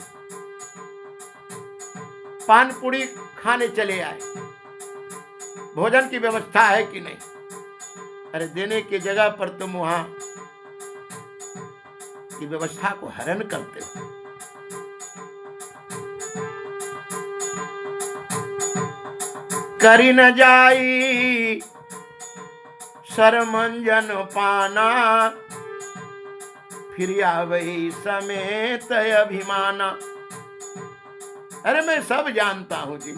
S1: पान पूड़ी खाने चले आए, भोजन की व्यवस्था है कि नहीं? अरे देने की जगह पर तुम वहां की व्यवस्था को हरण करते हो। करी न जाई सरमंजन पाना, फिर आवई समेत अभिमाना। अरे मैं सब जानता हूं जी,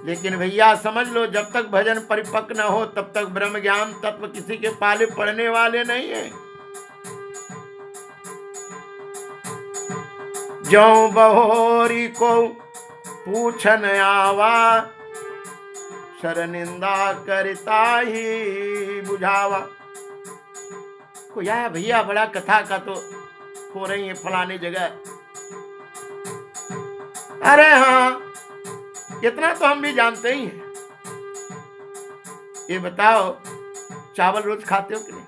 S1: लेकिन भैया समझ लो, जब तक भजन परिपक्व न हो तब तक ब्रह्म ज्ञान तत्व किसी के पाले पड़ने वाले नहीं है। ज्यों बहोरी को पूछन आवा, शर निंदा करता ही बुझावा। कोई आया, भैया बड़ा कथा का तो हो रही है फलानी जगह। अरे हाँ, इतना तो हम भी जानते ही हैं। ये बताओ, चावल रोज खाते हो कि नहीं?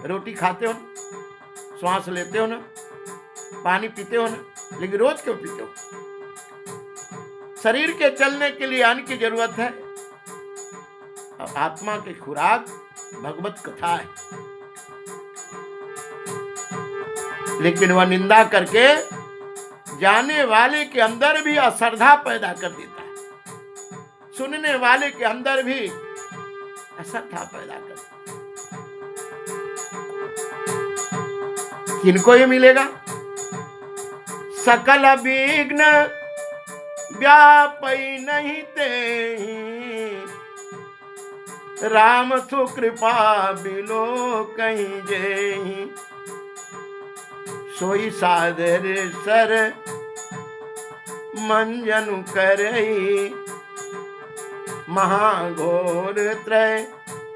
S1: रोटी खाते हो ना, श्वास लेते हो ना, पानी पीते हो ना, लेकिन रोज क्यों पीते हो? शरीर के चलने के लिए अन्न की जरूरत है, और आत्मा की खुराक भगवत कथा है। लेकिन वह निंदा करके जाने वाले के अंदर भी अश्रद्धा पैदा कर देता है, सुनने वाले के अंदर भी अश्रद्धा पैदा कर देता है। किनको ये मिलेगा? सकल विघ्न व्यापई नहीं तेहि, राम सुकृपा बिलो कहीं जेहि। सोई सादर सर मंजनु करई, महाघोर त्रय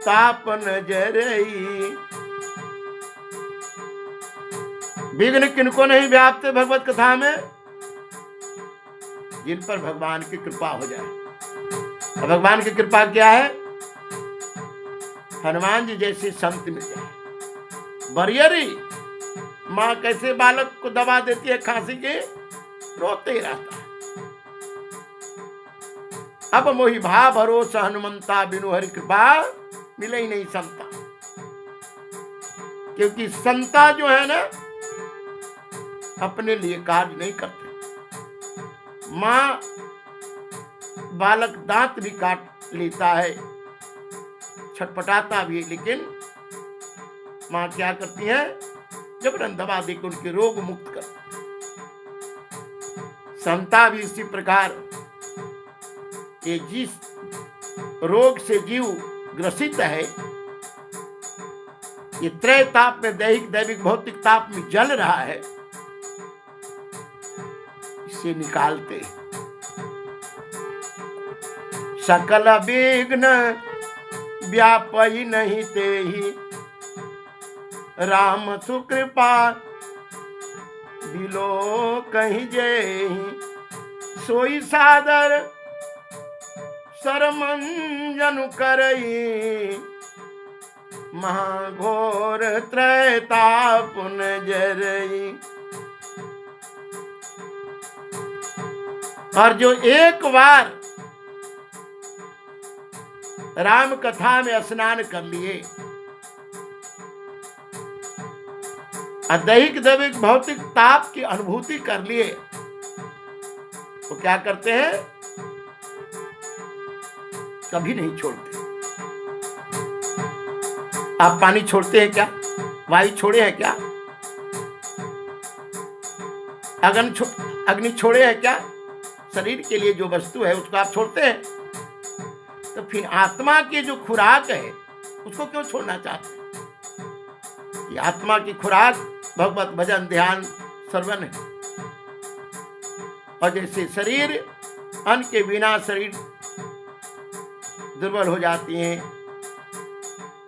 S1: ताप नजरई। विघ्न किनको नहीं व्याप्त भगवत कथा में? जिन पर भगवान की कृपा हो जाए। और भगवान की कृपा क्या है? हनुमान जी जैसे संत मिल जाए। बरियरी माँ कैसे बालक को दबा देती है खांसी के, रोते ही रहता है। अब मोहि भा भरोसा हनुमंता, बिनु हरि कृपा मिले ही नहीं संता। क्योंकि संता जो है ना, अपने लिए कार्य नहीं करते। माँ बालक दांत भी काट लेता है, छटपटाता भी, लेकिन माँ क्या करती है? जबरन दबा देकर उनके रोग मुक्त कर। संता भी इसी प्रकार ये जिस रोग से जीव ग्रसित है, ये त्रय ताप में, दैहिक दैविक भौतिक ताप में जल रहा है, इसे निकालते। सकल विघ्न व्यापई नहीं ते ही, राम सुकृपा बिलो कहीं जेहि। सोई सादर सरमंजन करई, महाघोर त्रैताप नजरई। और जो एक बार राम कथा में स्नान कर लिए, दैहिक दैविक भौतिक ताप की अनुभूति कर लिए, तो क्या करते हैं? कभी नहीं छोड़ते। आप पानी छोड़ते हैं क्या? वायु छोड़े हैं क्या? अग्नि छोड़े हैं क्या? शरीर के लिए जो वस्तु है उसको आप छोड़ते हैं, तो फिर आत्मा की जो खुराक है उसको क्यों छोड़ना चाहते हैं? ये आत्मा की खुराक भगवत भजन ध्यान श्रवण है। और जैसे शरीर अन्न के बिना शरीर दुर्बल हो जाती है,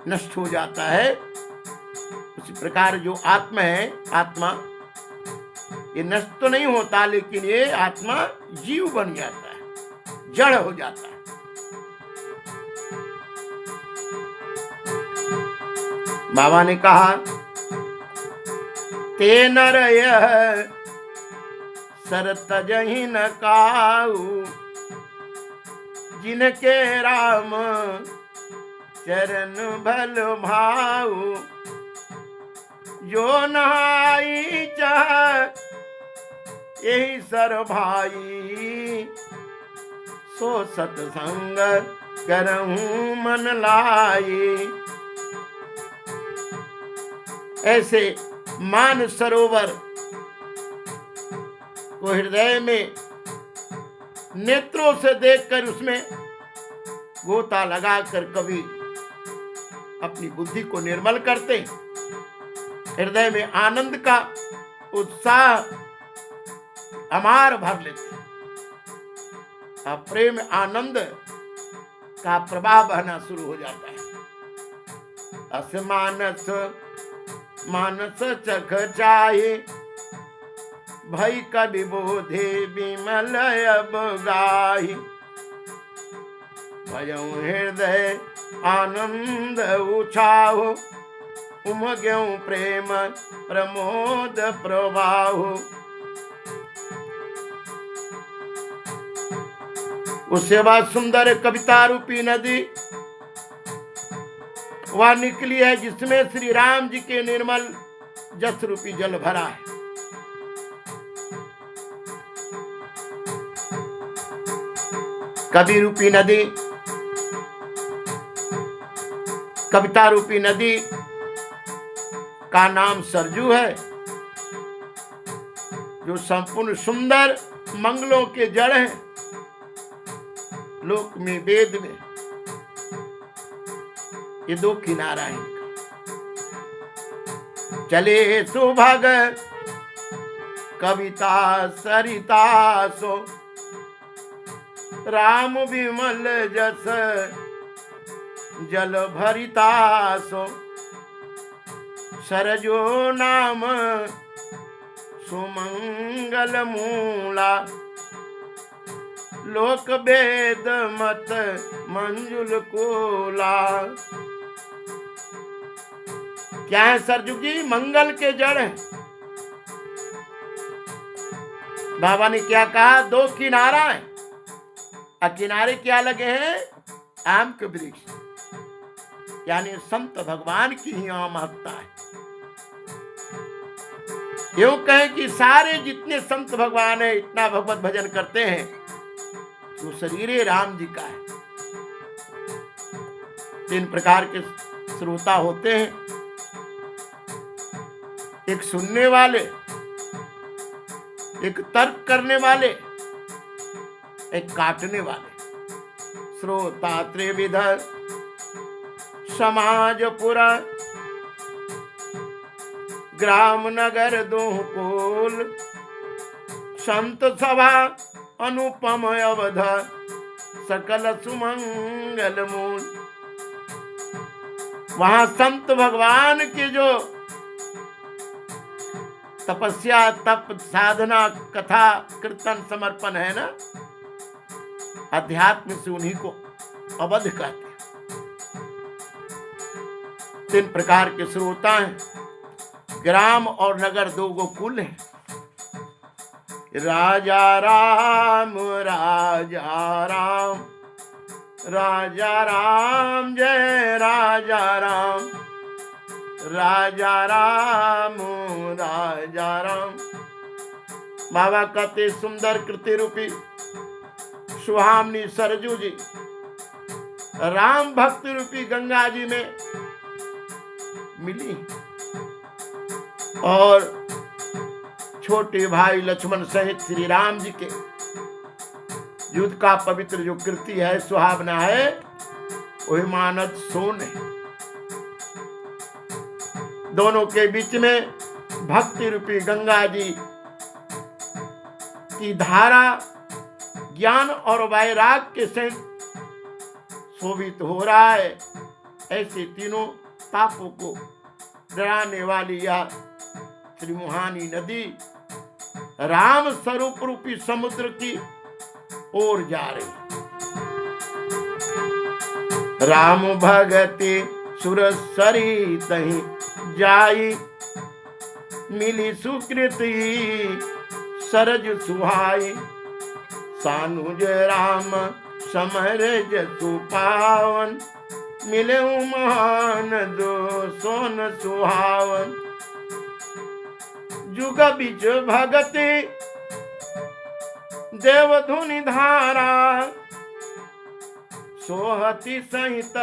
S1: नष्ट हो जाता है, उसी प्रकार जो आत्मा है, आत्मा ये नष्ट तो नहीं होता, लेकिन ये आत्मा जीव बन जाता है, जड़ हो जाता है। बाबा ने कहा, ते नर यह सर तजहि न काऊ, जिनके राम चरण भल भाऊ। जो नहाई चाह यही सर भाई, सो सतसंग करहूं मन लाई। ऐसे मान सरोवर को हृदय में नेत्रों से देखकर उसमें गोता लगाकर कभी अपनी बुद्धि को निर्मल करते, हृदय में आनंद का उत्साह अमार भर लेते, अब प्रेम आनंद का प्रवाह बहना शुरू हो जाता है। असमानस मानस चख चाहे, भई कवि बोधे विमल अब गाहि। भयउ हृदय आनंद उछाहो, उमग्यउ प्रेम प्रमोद प्रवाहो। उससे बाद सुंदर कविता रूपी नदी वह निकली है, जिसमें श्री राम जी के निर्मल जस रूपी जल भरा है। कवि रूपी नदी, कविता रूपी नदी का नाम सरजू है, जो संपूर्ण सुंदर मंगलों के जड़ हैं। लोक में वेद में ये दो किनारा है इनका। चले सुभग कविता सरिता सो, राम विमल जस जल भरिता सो। सरजो नाम सुमंगल मूला, लोक वेद मत मंजुल कोला। क्या है सरजू जी? मंगल के जड़ है। बाबा ने क्या कहा? दो किनारा है, और किनारे क्या लगे हैं? आम के वृक्ष, यानी संत भगवान की ही यहाँ महत्ता है। यूं कहें कि सारे जितने संत भगवान है, इतना भगवत भजन करते हैं, तो शरीर राम जी का है। तीन प्रकार के श्रोता होते हैं। एक सुनने वाले, एक तर्क करने वाले, एक काटने वाले। श्रोता त्रिविध समाजपुरा, ग्राम नगर दोकुल, संत सभा अनुपम अवध, सकल सुमंगल मूल। वहां संत भगवान के जो तपस्या, तप, साधना, कथा, कीर्तन, समर्पण है ना, अध्यात्म से उन्हीं को अवध कहते हैं। 3 प्रकार के श्रोता हैं। ग्राम और नगर 2 गोकुल हैं। राजा राम राजा राम, राजा राम जय राजा राम, राजा राम राजा राम। बाबा कहते सुंदर कृति रूपी सुहामनी सरजू जी राम भक्ति रूपी गंगा जी में मिली और छोटे भाई लक्ष्मण सहित श्री राम जी के युद्ध का पवित्र जो कृति है, सुहावना है, वही मानद सोन है। दोनों के बीच में भक्ति रूपी गंगा जी की धारा ज्ञान और वैराग के सहित शोभित हो रहा है। ऐसे तीनों तापों को डराने वाली यह त्रिमुहानी नदी राम स्वरूप रूपी समुद्र की ओर जा रही। राम भगति सुरसरी तही जाई, मिली सुकृति सरज सुहाई। सानुज राम समर जसु पावन, मिले महान दो सोन सुहावन। जुग बिच भगति देवधुनि धारा, सोहति सहित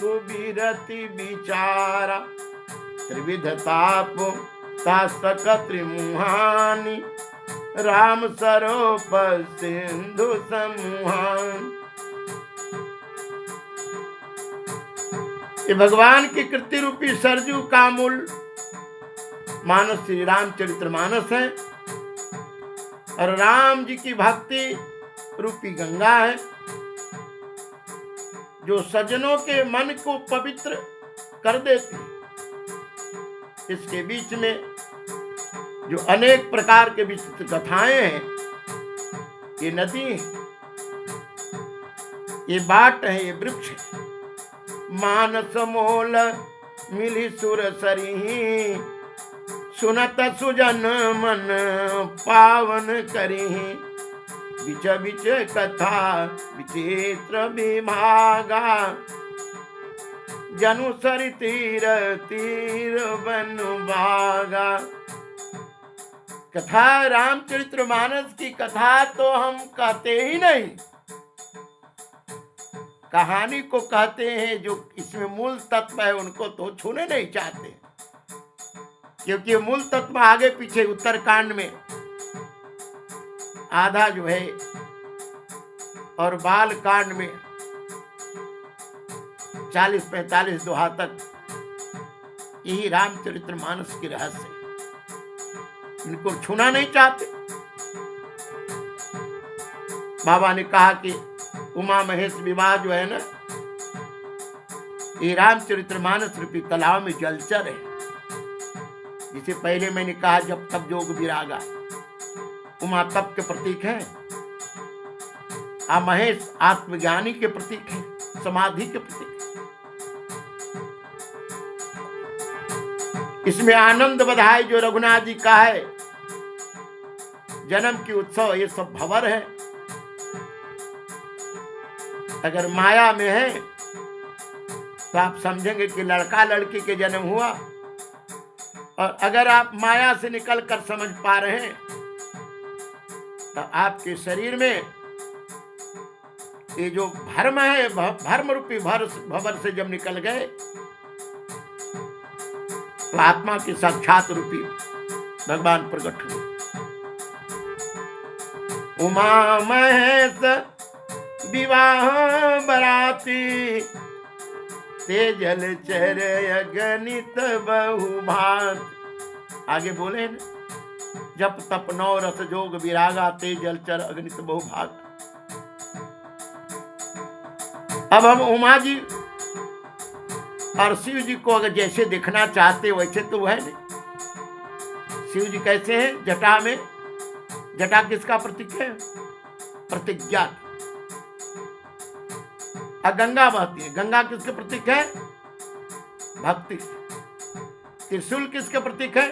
S1: सुबिरति विचारा। त्रिविध ताप तास्तक त्रिमुहानी, राम सरोप सिंधु समूहान। ये भगवान की कृति रूपी सरजू का मूल मानस श्री रामचरित्र मानस है और राम जी की भक्ति रूपी गंगा है, जो सज्जनों के मन को पवित्र कर देती। इसके बीच में जो अनेक प्रकार के विचित्र कथाएं हैं, ये नदी है, ये बाट है, ये वृक्ष है। मानस मोल मिली सुर सरी, सुनत सुजन मन पावन करी। बिच बिच कथा विचित्र विभागा, जनु सरि तीर तीर बन बागा। कथा रामचरित्र मानस की कथा तो हम कहते ही नहीं, कहानी को कहते हैं। जो इसमें मूल तत्व है उनको तो छूने नहीं चाहते, क्योंकि मूल तत्व आगे पीछे उत्तरकांड में आधा जो है और बाल कांड में 40-45 दोहा तक यही रामचरित्र मानस के रहस्य, इनको छूना नहीं चाहते। बाबा ने कहा कि उमा महेश विवाह जो है ना, ये रामचरित्र मानस रूपी तालाब में जलचर है। जिसे पहले मैंने कहा जब तब जोग विरागा, उमा तप के प्रतीक है, महेश आत्मज्ञानी के प्रतीक है, समाधि के प्रतीक है। इसमें आनंद बधाई जो रघुनाथ जी का है, जन्म की उत्सव, ये सब भंवर है। अगर माया में है तो आप समझेंगे कि लड़का लड़की के जन्म हुआ, और अगर आप माया से निकलकर समझ पा रहे हैं तो आपके शरीर में ये जो भर्म है, भर्म रूपी भंवर से जब निकल गए तो आत्मा की साक्षात रूपी भगवान प्रकट हुए। उमा महेश विवाह बराती, तेजल चर अगणित बहुभांत। आगे बोले न, जप तप नौ रस जोग विरागा, तेजल चर अगणित बहुभांत। अब हम उमा जी और शिव जी को अगर जैसे देखना चाहते वैसे तो है नहीं। शिव जी कैसे हैं? जटा में, जटा किसका प्रतीक है? प्रतिज्ञा। और गंगा बहती है, गंगा किसके प्रतीक है? भक्ति। त्रिशूल किसके प्रतीक है?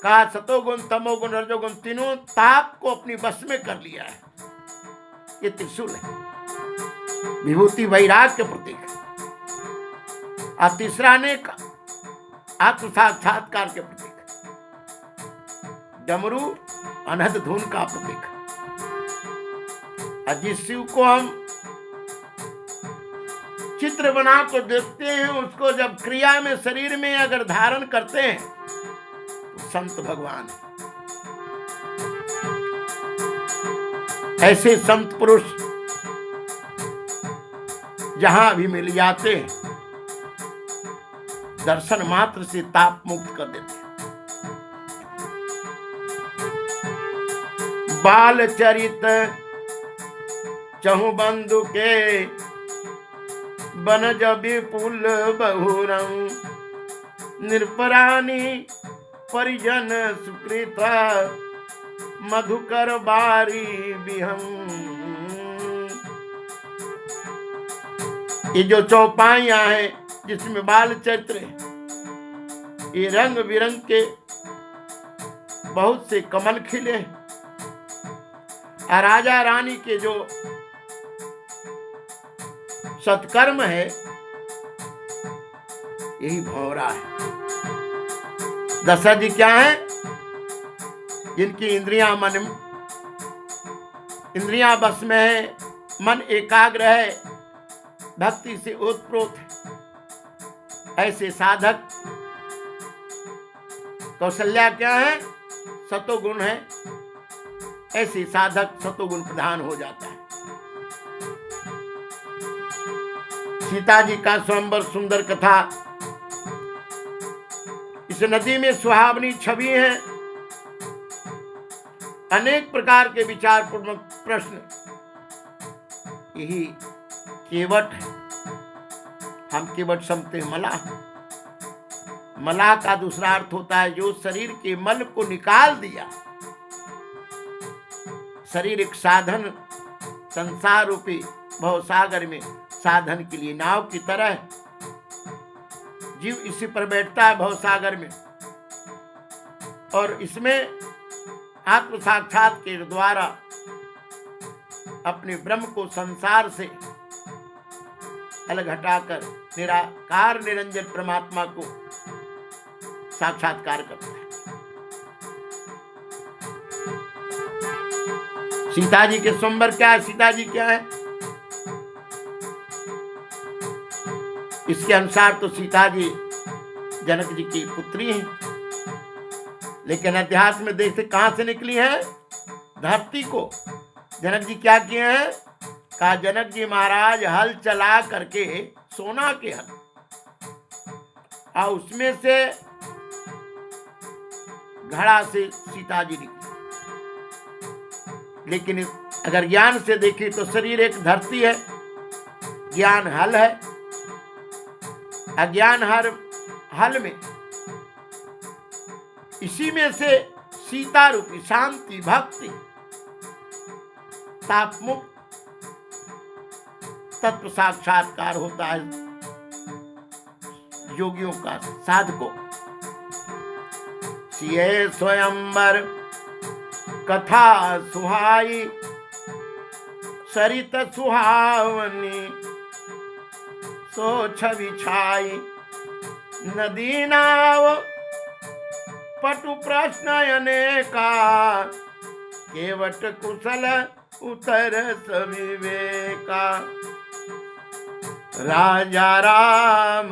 S1: का सतोगुण तमोगुण रजोगुण तीनों ताप को अपनी बस में कर लिया है, ये त्रिशूल है। विभूति वैराग के प्रतीक है। और तीसरा ने आत्म साक्षात्कार के प्रतीक है। डमरू अनहद धुन का प्रतीक है। और जिस शिव को हम चित्र बना को देखते हैं, उसको जब क्रिया में शरीर में अगर धारण करते हैं तो संत भगवान है। ऐसे संत पुरुष जहां भी मिल जाते हैं, दर्शन मात्र से ताप मुक्त कर देते हैं। बाल चरित चहु बंधु के, बनज विपुल बहुरंग, निर्परानी परिजन सुकृत, मधुकर बारी विहंग। ये जो चौपाइयां हैं जिसमें बाल चरित्र है, ये रंग बिरंग के बहुत से कमल खिले हैं। और राजा रानी के जो सत्कर्म है, यही भौरा है। दशरथ जी क्या है? जिनकी इंद्रियां बस में है, मन एकाग्र है, भक्ति से ओतप्रोत है। ऐसे साधक। कौशल्या क्या है? सतोगुण है। ऐसे साधक सतोगुण प्रधान हो जाता है। सीता जी का स्वयंवर सुंदर कथा। इस नदी में सुहावनी छवि है। अनेक प्रकार के विचारपूर्वक प्रश्न। यही केवट है। हम केवट समझते हैं मलाह। मलाह का दूसरा अर्थ होता है जो शरीर के मल को निकाल दिया। शरीर एक साधन, संसार रूपी भवसागर में साधन के लिए नाव की तरह है। जीव इसी पर बैठता है भवसागर में, और इसमें आत्म साक्षात के द्वारा अपने ब्रह्म को संसार से अलग हटाकर निराकार निरंजन परमात्मा को साक्षात्कार करता है। सीता जी के स्वयंवर क्या है? सीता जी क्या है? इसके अनुसार तो सीता जी जनक जी की पुत्री हैं, लेकिन इतिहास में देखते कहां से निकली है? धरती को। जनक जी क्या किए हैं? कहा जनक जी महाराज हल चला करके, सोना के हल, और उसमें से घड़ा से सीता जी निकली। लेकिन अगर ज्ञान से देखें तो शरीर एक धरती है, ज्ञान हल है। अज्ञान हल में, इसी में से सीता रूपी शांति भक्ति ताप मुक्त तत्व साक्षात्कार होता है योगियों का, साधकों। सिए स्वयंवर कथा सुहाई, सरित सुहावनी, सो छवि छाई, नदी नाव पटु प्रश्न अनेका, केवट कुशल उतर सविवेका। राजा राम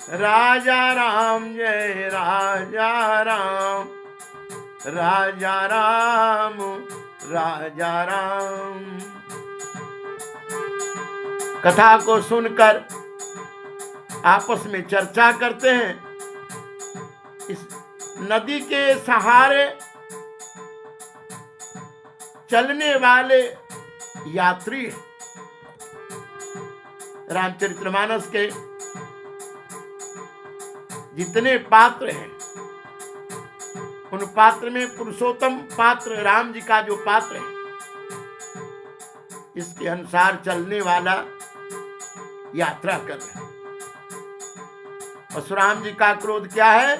S1: राजा राम जय राजा राम, राजा राम राजा राम। कथा को सुनकर आपस में चर्चा करते हैं। इस नदी के सहारे चलने वाले यात्री रामचरितमानस के जितने पात्र हैं, उन पात्र में पुरुषोत्तम पात्र राम जी का जो पात्र है, इसके अनुसार चलने वाला यात्रा कर रहे हैं। परशुराम जी का क्रोध क्या है?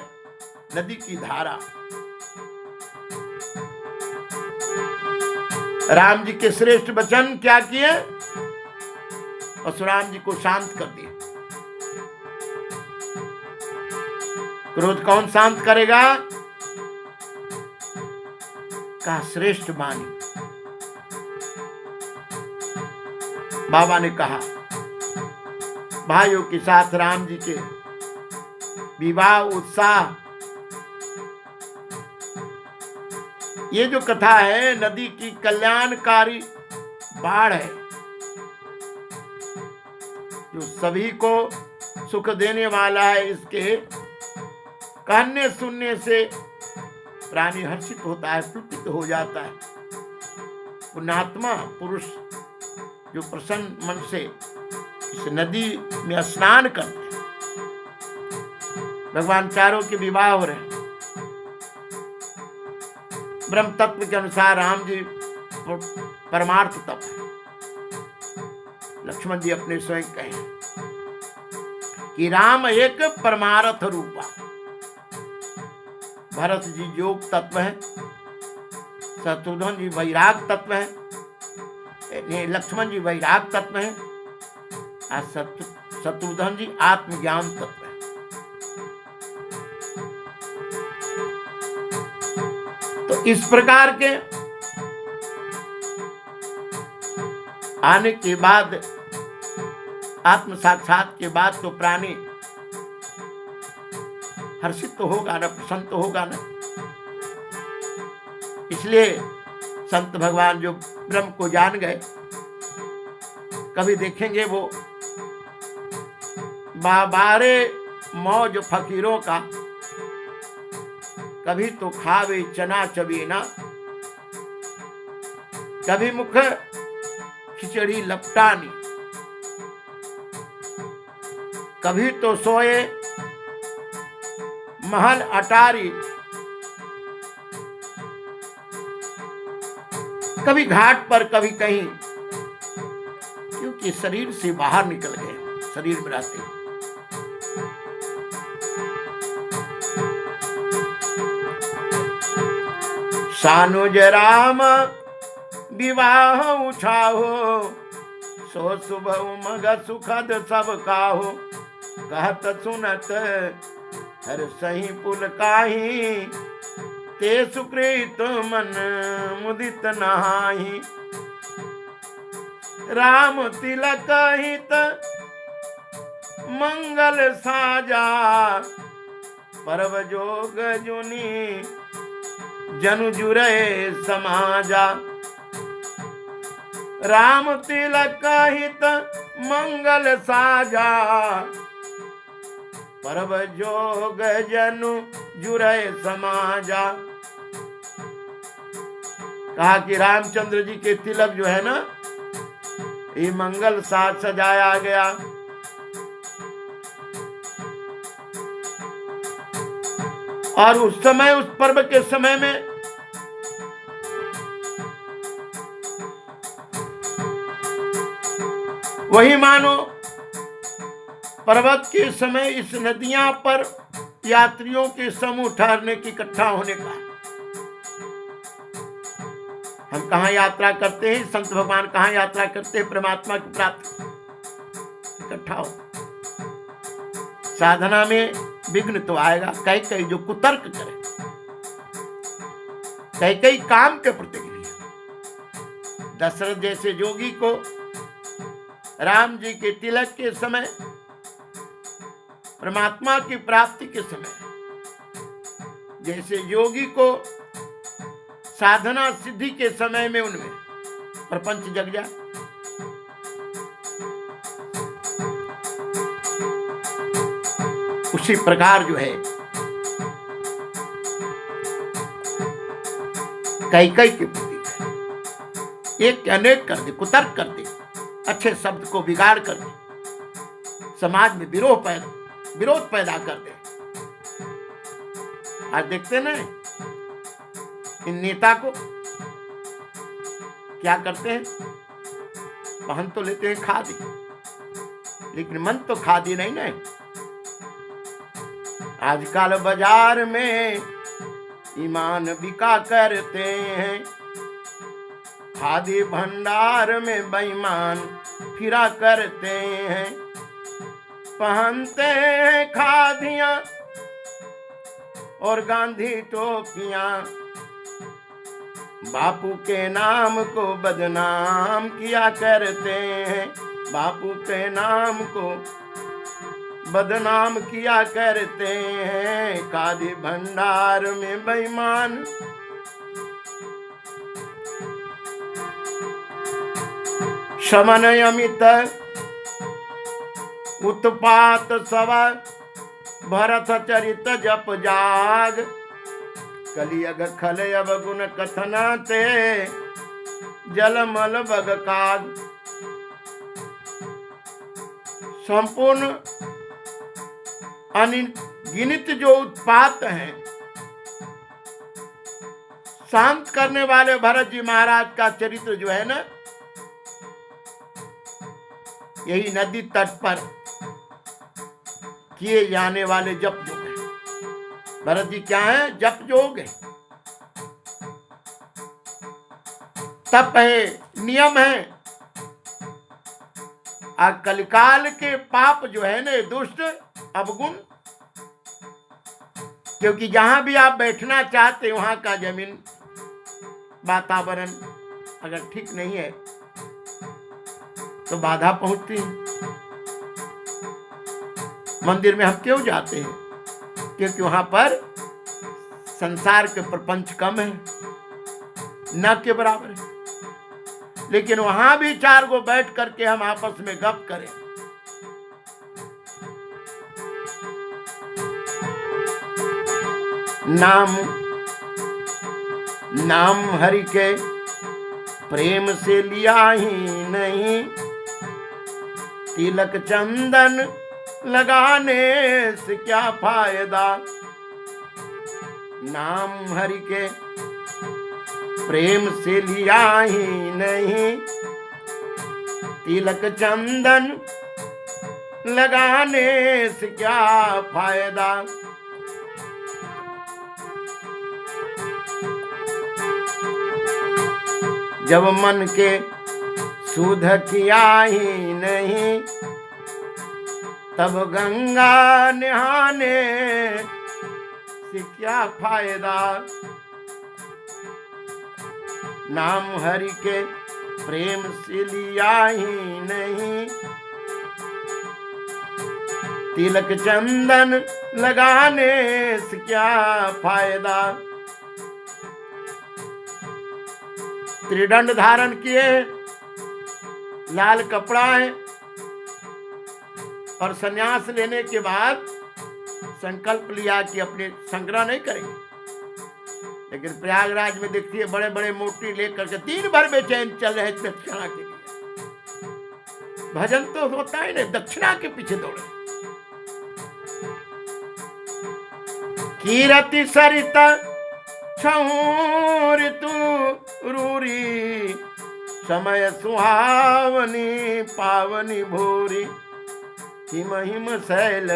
S1: नदी की धारा। राम जी के श्रेष्ठ वचन क्या किए? परशुराम जी को शांत कर दिए। क्रोध कौन शांत करेगा? का श्रेष्ठ वाणी। बाबा ने कहा भाइयों के साथ राम जी के विवाह उत्साह, ये जो कथा है नदी की कल्याणकारी बाढ़ है, जो सभी को सुख देने वाला है। इसके कहने सुनने से प्राणी हर्षित होता है, पुलकित हो जाता है। पुण्यात्मा पुरुष जो प्रसन्न मन से इस नदी में स्नान करते हैं। भगवान चारों के विवाह हो रहे हैं। ब्रह्म तत्व के अनुसार राम जी परमार्थ तत्व है। लक्ष्मण जी अपने स्वयं कहे कि राम एक परमार्थ रूपा। भरत जी योग तत्व है, शत्रुघ्न जी वैराग तत्व है, लक्ष्मण जी वैराग तत्व है, और शत्रुघ्न जी आत्मज्ञान तत्व है। तो इस प्रकार के आने के बाद, आत्म साक्षात के बाद तो प्राणी हर्षित तो होगा ना, प्रसन्न तो होगा ना। इसलिए संत भगवान जो ब्रह्म को जान गए, कभी देखेंगे वो बाबारे मौज फकीरों का, कभी तो खावे चना चबीना, कभी मुख खिचड़ी लपटानी, कभी तो सोए महल अटारी, कभी घाट पर कभी कहीं, क्योंकि शरीर से बाहर निकल गए, शरीर में रहते हैं। सानुज राम विवाह उछाहो, सो शुभ उमग सुखद सब काहो, कहत सुनत हर सही पुल काही, ते सुकृत मन मुदित नहाही। राम तिलक हित मंगल साजा, परव जोग जुनी जनु जुरे समाजा। राम तिलक हित मंगल साजा, परव जोग जनु जुरे समाजा। कहा कि रामचंद्र जी के तिलक जो है ना, ये मंगल साज सजाया गया। और उस समय, उस पर्व के समय में वही मानो पर्वत के समय इस नदियां पर यात्रियों के समूह ठहरने की, इकट्ठा होने का। हम कहाँ यात्रा करते हैं? संत भगवान कहाँ यात्रा करते हैं? परमात्मा की प्राप्ति, इकट्ठा हो। साधना में विघ्न तो आएगा, कई कई जो कुतर्क करे, कई कई काम के प्रतिक्रिया। दशरथ जैसे योगी को राम जी के तिलक के समय परमात्मा की प्राप्ति के समय जैसे योगी को साधना सिद्धि के समय में उनमें प्रपंच जग जाए, उसी प्रकार जो है कैकई की बुद्धि एक अनेक कर दे, कुतर्क कर दे, अच्छे शब्द को बिगाड़ कर दे, समाज में विरोध पैदा कर दे। आज देखते ना इन नेता को क्या करते हैं, पहन तो लेते हैं खादी, लेकिन मन तो खादी नहीं ना। आजकल बाजार में ईमान बिका करते हैं, खादी भंडार में बेईमान फिरा करते हैं। पहनते हैं खादियां और गांधी टोपियां, बापू के नाम को बदनाम किया करते हैं, बापू के नाम को बदनाम किया करते हैं। खादी भंडार में बेईमान, शमन अमित उत्पात सवा, भरत चरित जप जाग। कलियग खलयब गुण कथनाते, जलमल बग काग। संपूर्ण अनगिनत जो उत्पात हैं, शांत करने वाले भरत जी महाराज का चरित्र जो है ना, यही नदी तट पर किए जाने वाले जप जोग है। भरत जी क्या है? जप जोग है, तप है, नियम है। कलिकाल के पाप जो है ना, दुष्ट अवगुण, क्योंकि जहां भी आप बैठना चाहते हैं वहां का जमीन वातावरण अगर ठीक नहीं है तो बाधा पहुंचती है। मंदिर में हम क्यों जाते हैं? क्योंकि वहां पर संसार के प्रपंच कम है, न के बराबर है। लेकिन वहां भी चार गो बैठ करके हम आपस में गप करें, नाम हरि के प्रेम से लिया ही नहीं, तिलक चंदन लगाने से क्या फायदा। नाम हरि के प्रेम से लिया ही नहीं, तिलक चंदन लगाने से क्या फायदा। जब मन के सुध किया ही नहीं, तब गंगा नहाने से क्या फायदा। नाम हरि के प्रेम से लिया ही नहीं, तिलक चंदन लगाने से क्या फायदा। त्रिदंड धारण किए, लाल कपड़ा है, और संन्यास लेने के बाद संकल्प लिया कि अपने संग्रह नहीं करेंगे। लेकिन प्रयागराज में देखिए बड़े बड़े मूर्ति लेकर के दिन भर बेचैन चल रहे दक्षिणा के लिए। भजन तो होता है ना, दक्षिणा के पीछे दौड़े। कीरति सरिता छऊ ऋतु रूरी, समय सुहावनी पावनी भूरी। हिम हिम शैल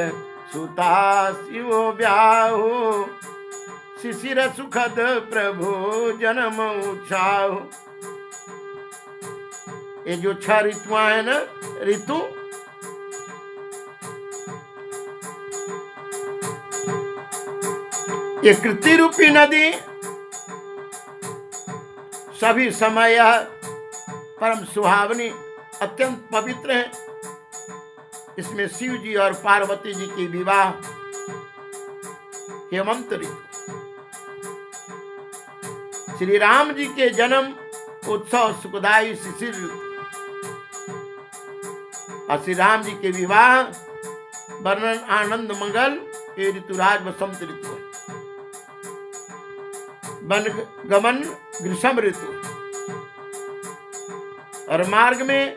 S1: सुता शिव ब्याहु, शिशिर सुखद प्रभु जन्म उछाहु। ये जो 6 ऋतुआं है ना, ऋतु ये कृति रूपी नदी सभी समय परम सुहावनी अत्यंत पवित्र है। इसमें शिव जी और पार्वती जी की विवाह हेमंत ऋतु, श्री राम जी के जन्म उत्सव सुखदाई शिशिर ऋतु और श्री राम जी के विवाह वर्णन आनंद मंगल ये ऋतुराज वसंत ऋतु, वन गमन ग्रीष्म ऋतु, और मार्ग में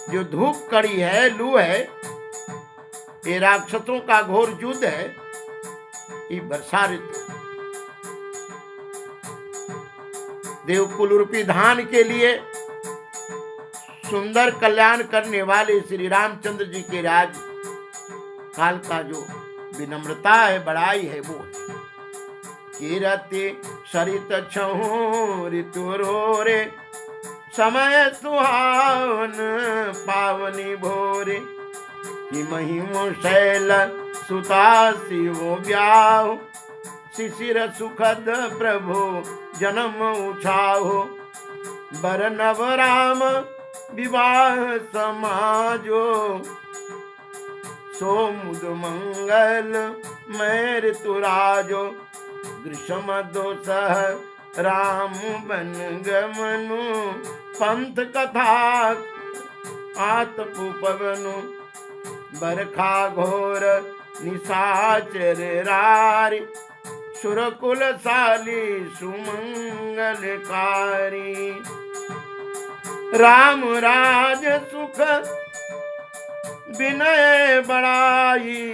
S1: जो धूप कड़ी है, लू है, ये राक्षसों का घोर युद्ध है, ये वर्षा ऋतु। देवकुल रूपी धान के लिए सुंदर कल्याण करने वाले श्री रामचंद्र जी के राज काल का जो विनम्रता है, बड़ाई है, वो है कीरति सरित छहु ऋतु रे, समय सुहावन पावनी भोरे, हिमहिम शैल सुता शिवो ब्याह, शिशिर सुखद प्रभु जन्म उछाहो, बर नव राम विवाह समाजो, सोमुद मंगल मैं ऋतुराजो, ग्रीष्म दोसह राम बन गमनु, पंथ कथा आतपु पवनु, बरखा घोर निशाचर रारी, सुरकुल साली सुमंगलकारी, राम राज सुख विनय बड़ाई,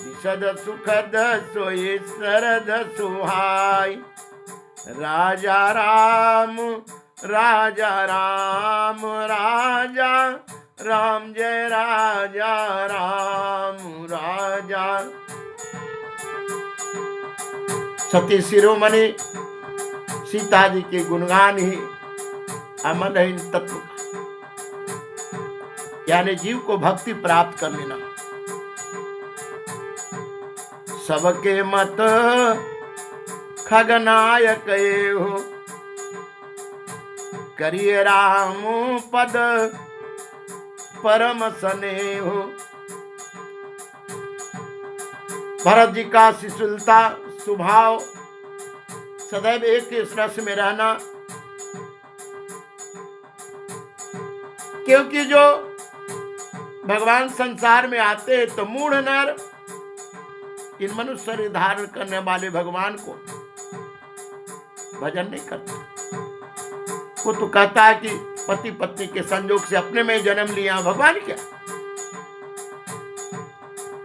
S1: विशद सुखद सोई शरद सुहाई, राजा राम राजा राम राजा राम जय राजा राम राजा। सती शिरोमणि सीता जी के गुणगान ही अमन है इन तत्व का, यानी जीव को भक्ति प्राप्त कर लेना। सबके मत खगनायक हो, करिए राम पद परम स्नेह। भरत जी का शिशुलता स्वभाव, सदैव एक इस रस में रहना, क्योंकि जो भगवान संसार में आते हैं तो मूढ़ नर इन मनुष्य शरीर धारण करने वाले भगवान को भजन नहीं करता। वो तो कहता है कि पति पत्नी के संयोग से अपने में जन्म लिया, भगवान क्या।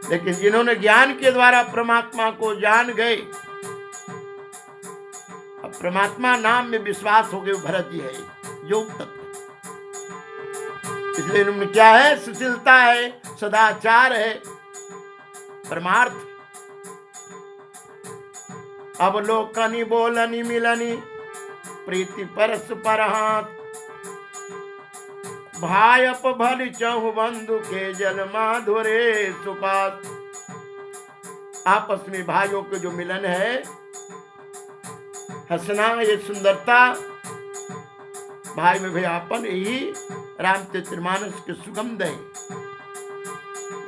S1: लेकिन जिन्होंने ज्ञान के द्वारा परमात्मा को जान गए, अब परमात्मा नाम में विश्वास हो गए, भरत जी है योग तत्व। इसलिए इन्होंने क्या है, सुशीलता है, सदाचार है, परमार्थ। अब लोकनी बोलनी मिलनी, प्रीति परस पर हाथ, भाई अप भल चहु बंधु के जल माधुरे सुपात। आपस में भाइयों के जो मिलन है, हंसना, ये सुंदरता, भाई में भैयापन, यही रामचरितमानस के सुगंध है।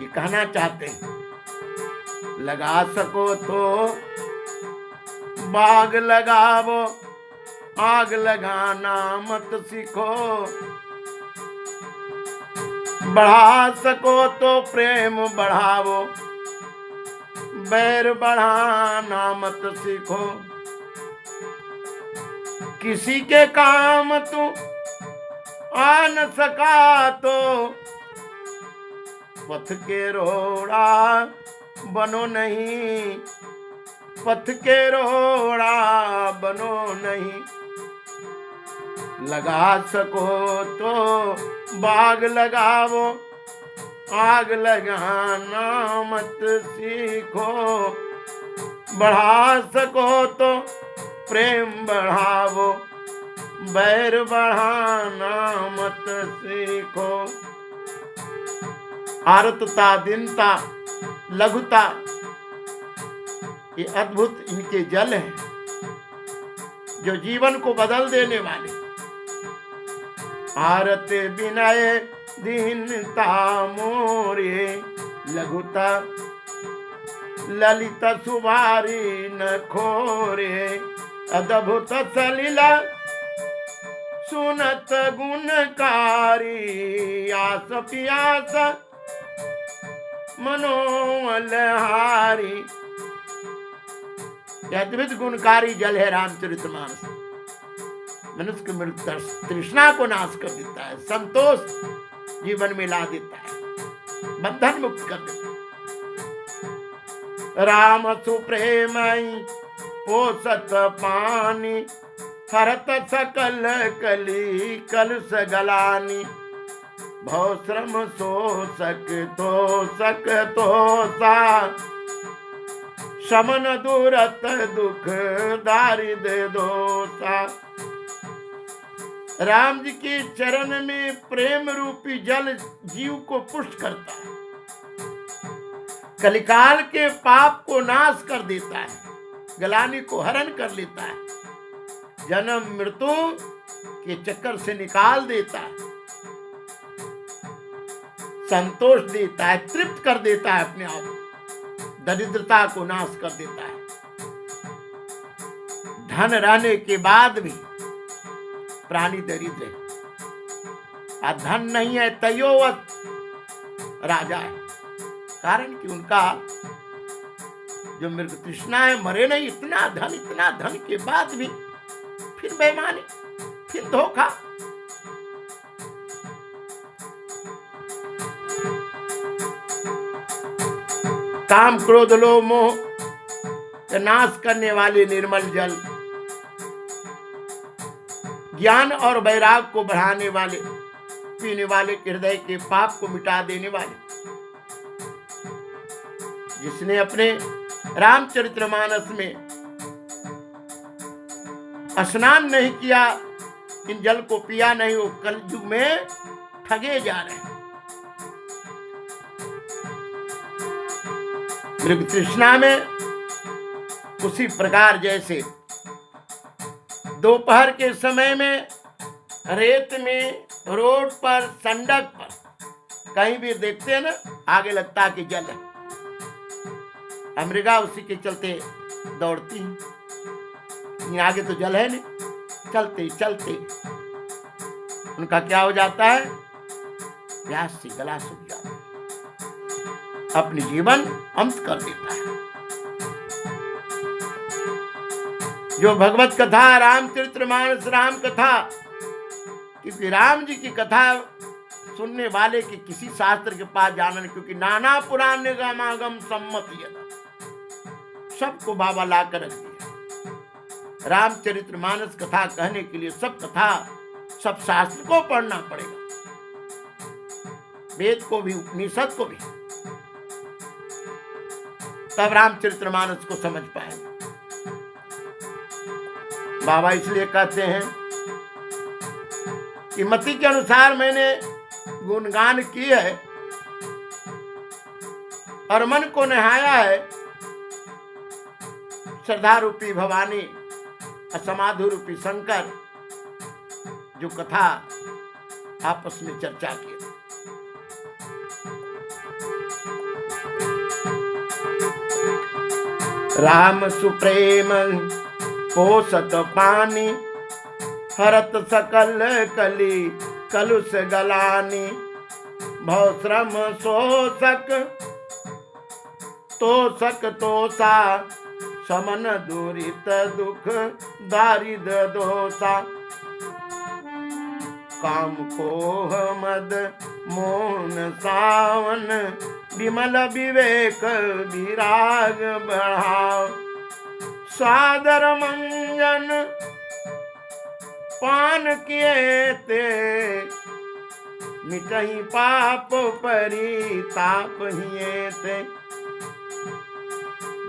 S1: ये कहना चाहते हैं, लगा सको तो बाग लगावो, आग लगाना मत सीखो, बढ़ा सको तो प्रेम बढ़ावो, बैर बढ़ाना मत सीखो। किसी के काम तू आ न सका तो पथ के रोड़ा बनो नहीं, पथ के रोड़ा बनो नहीं। लगा सको तो बाग लगावो, आग लगाना मत सीखो, बढ़ा सको तो प्रेम बढ़ावो, बैर बढ़ाना मत सीखो। आरतता, दीनता, लघुता, ये अद्भुत इनके जल हैं जो जीवन को बदल देने वाले। आरत विनय दीनता मोरे, लघुता ललित सुवारी न खोरे, अद्भुत सलिला सुनत गुणकारी, आस पियास मनोमलहारी। यह अद्भुत गुणकारी जल है रामचरितमानस। मनुष्य की मृत्यु तृष्णा को नाश कर देता है, संतोष जीवन में ला देता है, बंधन मुक्त कर देता है। राम सुप्रेमई पोषत पानी, हरत सकल कली कलुष गलानी, भव श्रम शोषक तोषक तोषा, शमन दूरत दुख दारिद्र दोषा। राम जी के चरण में प्रेम रूपी जल जीव को पुष्ट करता है, कलिकाल के पाप को नाश कर देता है, गलानी को हरण कर लेता है, जन्म मृत्यु के चक्कर से निकाल देता है, संतोष देता है, तृप्त कर देता है अपने आप, दरिद्रता को नाश कर देता है। धन रहने के बाद भी प्राणी दरिद्र है, धन नहीं है तयोवत राजा है। कारण कि उनका जो मृग तृष्णा है, मरे नहीं। इतना धन के बाद भी फिर बेईमानी, फिर धोखा। काम क्रोध लोभ मोह का नाश करने वाले निर्मल जल, ज्ञान और वैराग को बढ़ाने वाले, पीने वाले के हृदय के पाप को मिटा देने वाले। जिसने अपने रामचरितमानस में स्नान नहीं किया, इन जल को पिया नहीं, वो कलयुग में ठगे जा रहे हैं। मृग तृष्णा में उसी प्रकार जैसे दोपहर के समय में रेत में, रोड पर, संडक पर कहीं भी देखते हैं ना, आगे लगता है कि जल है। मृगा उसी के चलते दौड़ती है, आगे तो जल है नहीं, चलते चलते उनका क्या हो जाता है, प्यास से गला सूख जाता है, अपनी जीवन अंत कर देता है। जो भगवत कथा, रामचरितमानस राम कथा, क्योंकि राम जी की कथा सुनने वाले की किसी शास्त्र के पास जाना नहीं, क्योंकि नाना पुराण निगमागम सम्मति है, सबको बाबा ला कर रख दिया। रामचरितमानस कथा कहने के लिए सब कथा, सब शास्त्र को पढ़ना पड़ेगा, वेद को भी, उपनिषद को भी, तब रामचरितमानस को समझ पाएंगे। बाबा इसलिए कहते हैं कि मति के अनुसार मैंने गुणगान की है और मन को नहाया है, श्रद्धा रूपी भवानी, असमाधु रूपी शंकर, जो कथा आपस में चर्चा की। राम सुप्रेम पोषत पानी, हरत सकल कली कलुष गलानी, भव श्रम शोषक तोषक तोषा, समन दुरित दुख दारिद्र दोषा। काम कोह मद मोहन सावन, विमल विवेक विराग बढ़ाव। सादर मंजन पान किए ते, मिटही पाप परिताप हिए ते।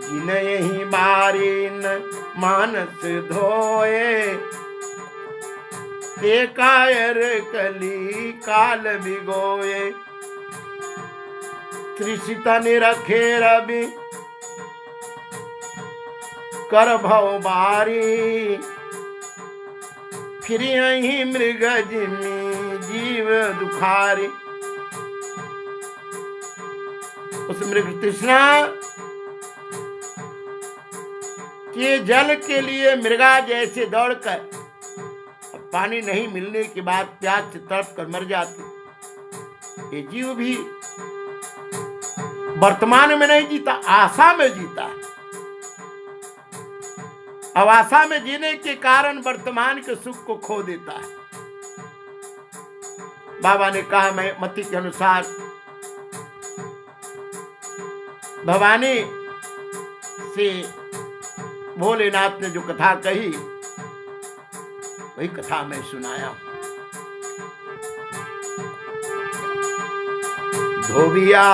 S1: जिनहि बारीन मानस धोए, ते कायर कली काल बिगोए। त्रिशिता निरखे रवि कर भव बारी, फिर यही मृग जिमी जीव दुखारी। उस मृग तृष्णा के जल के लिए मृगा जैसे दौड़कर पानी नहीं मिलने के बाद प्यास से तड़प कर मर जाती, ये जीव भी वर्तमान में नहीं जीता, आशा में जीता है। अब आशा में जीने के कारण वर्तमान के सुख को खो देता है। बाबा ने कहा, मैं मति के अनुसार भवानी से भोलेनाथ ने जो कथा कही वही कथा मैं सुनाया। धोबिया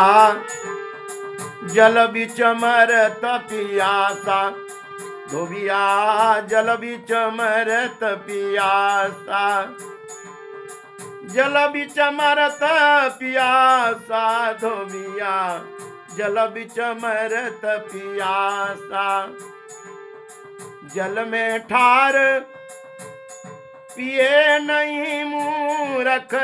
S1: जल बिच मरत पियासा, धोबिया जल बिच मरत पियासा, जल बिच मरत पियासा, धोबिया जल बिच मरत पियासा, जल में ठार पिए नहीं मूरख,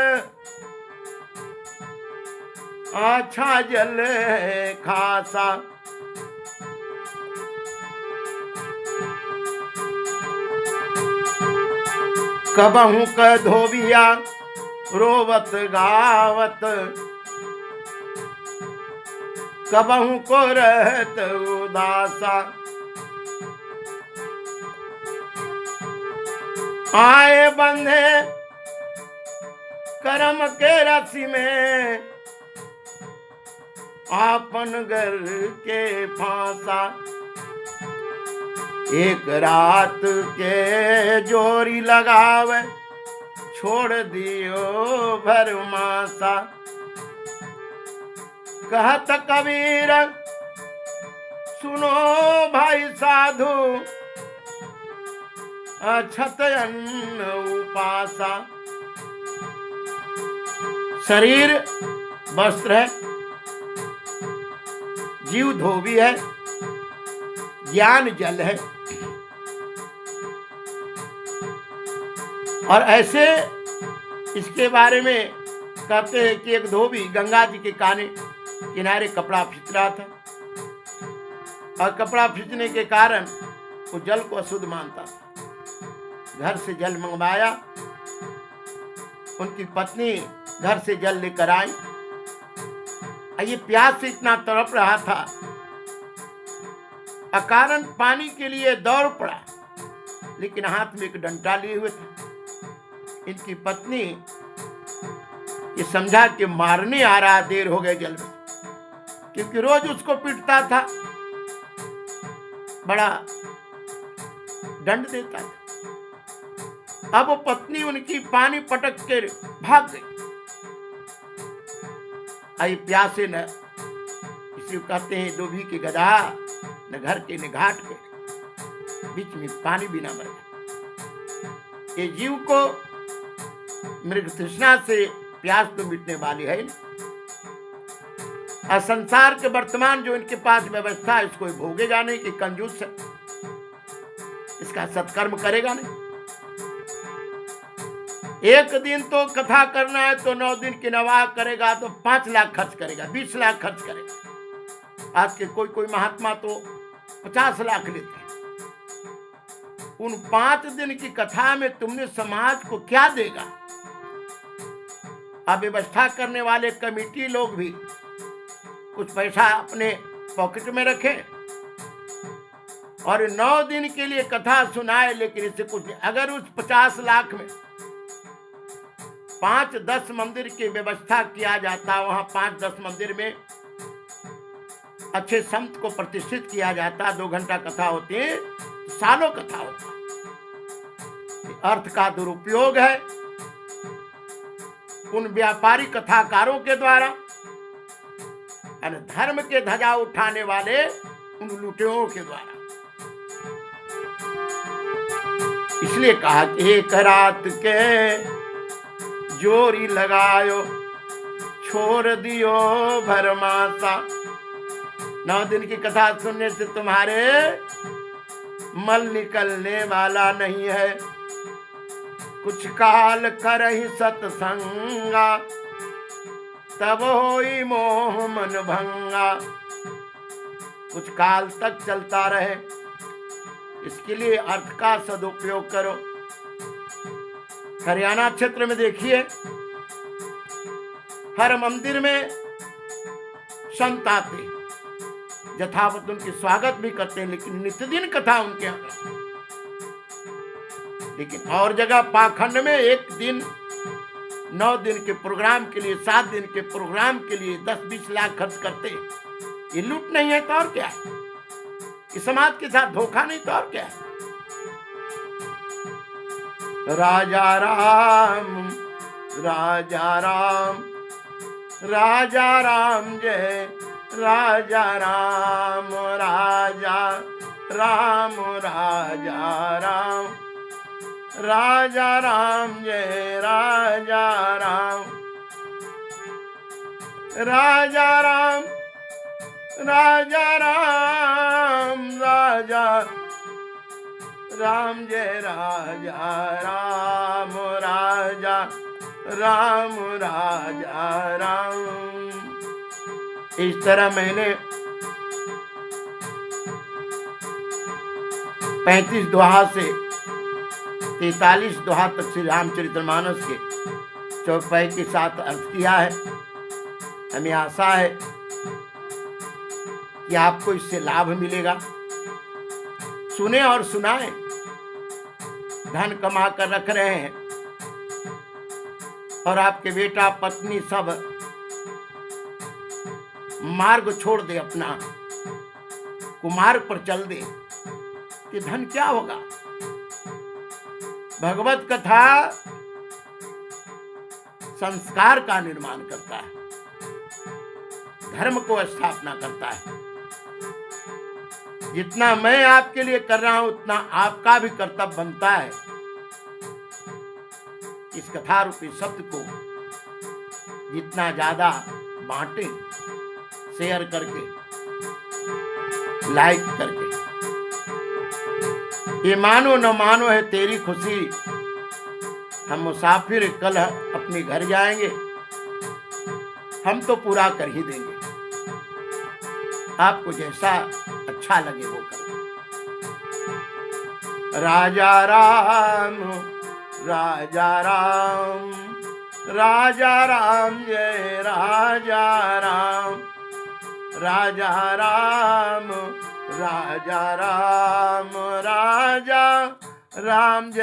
S1: अच्छा जल खासा। कबहू क धोबिया रोवत गावत, कबहू को रहत उदासा, आए बंधे कर्म के रस्सी में, आपन घर के फांसा, एक रात के जोरी लगावे, छोड़ दियो भरमासा। कहत कबीर सुनो भाई साधु, अछत अन्न उपासा। शरीर वस्त्र है, जीव धोबी है, ज्ञान जल है। और ऐसे इसके बारे में कहते हैं कि एक धोबी गंगा जी के किनारे कपड़ा खींच रहा था, और कपड़ा खींचने के कारण वो जल को अशुद्ध मानता था। घर से जल मंगवाया, उनकी पत्नी घर से जल लेकर आई, ये प्यास से इतना तड़प रहा था, अकारण पानी के लिए दौड़ पड़ा, लेकिन हाथ में एक डंडा लिए हुए था। इनकी पत्नी ये समझा कि मारने आ रहा, देर हो गए जल में, क्योंकि रोज उसको पीटता था, बड़ा दंड देता था। अब वो पत्नी उनकी पानी पटक के भाग गई। आई प्यासे न, इसी को कहते हैं धोबी के गधा, न घर के न घाट के, बीच में पानी बिना मर गए। ये जीव को मृग तृष्णा से प्यास तो मिटने वाली है नहीं, और संसार के वर्तमान जो इनके पास व्यवस्था है, इसको भोगेगा नहीं कि कंजूस है, इसका सत्कर्म करेगा नहीं। एक दिन तो कथा करना है तो 9 दिन की नवाह करेगा तो 5 लाख खर्च करेगा, 20 लाख खर्च करेगा। आज के कोई महात्मा तो 50 लाख लेते हैं। उन 5 दिन की कथा में तुमने समाज को क्या देगा? अब व्यवस्था करने वाले कमेटी लोग भी कुछ पैसा अपने पॉकेट में रखें और 9 दिन के लिए कथा सुनाए, लेकिन इससे कुछ नहीं। अगर उस 50 लाख में 5-10 मंदिर की व्यवस्था किया जाता, वहां 5-10 मंदिर में अच्छे संत को प्रतिष्ठित किया जाता, 2 घंटा कथा होती है, सालों कथा होता। अर्थ का दुरुपयोग है उन व्यापारी कथाकारों के द्वारा, धर्म के ध्वजा उठाने वाले उन लुटेरों के द्वारा। इसलिए कहा कि एक रात के जोरी लगायो, छोड़ दियो भरमासा। 9 दिन की कथा सुनने से तुम्हारे मल निकलने वाला नहीं है, कुछ काल करहि सत्संगा, तब होई मोह मन भंगा। कुछ काल तक चलता रहे, इसके लिए अर्थ का सदुपयोग करो। हरियाणा क्षेत्र में देखिए, हर मंदिर में संत आते, यथावत उनके स्वागत भी करते हैं, लेकिन नित्यदिन कथा उनके यहाँ। लेकिन और जगह पाखंड में एक दिन 9 दिन के प्रोग्राम के लिए, 7 दिन के प्रोग्राम के लिए 10-20 लाख खर्च करते। ये लूट नहीं है तो और क्या है? इस समाज के साथ धोखा नहीं तो और क्या है? राजा राम राजा राम राजा राम जय राजा राम राजा राम राजा राम राजा राम जय राजा राम राजा राम राजा राम राजा राम जय राजा राम राजा राम राजा राम। इस तरह मैंने 35 दोहा से 43 दोहा तक श्री रामचरितमानस के चौपाई के साथ अर्थ किया है। हमें आशा है कि आपको इससे लाभ मिलेगा। सुने और सुनाएं। धन कमा कर रख रहे हैं और आपके बेटा पत्नी सब मार्ग छोड़ दे, अपना कुमार्ग पर चल दे, कि धन क्या होगा? भगवत कथा संस्कार का निर्माण करता है, धर्म को स्थापना करता है। जितना मैं आपके लिए कर रहा हूं, उतना आपका भी कर्तव्य बनता है। इस कथा रूपी शब्द को जितना ज्यादा बांटे, शेयर करके, लाइक करके। ये मानो न मानो है तेरी खुशी। हम मुसाफिर कल अपने घर जाएंगे, हम तो पूरा कर ही देंगे। आपको जैसा अच्छा लगे वो करो। राजा राम राजा राम राजा राम जय राजा राम राजा राम राजा राम राजा राम जय।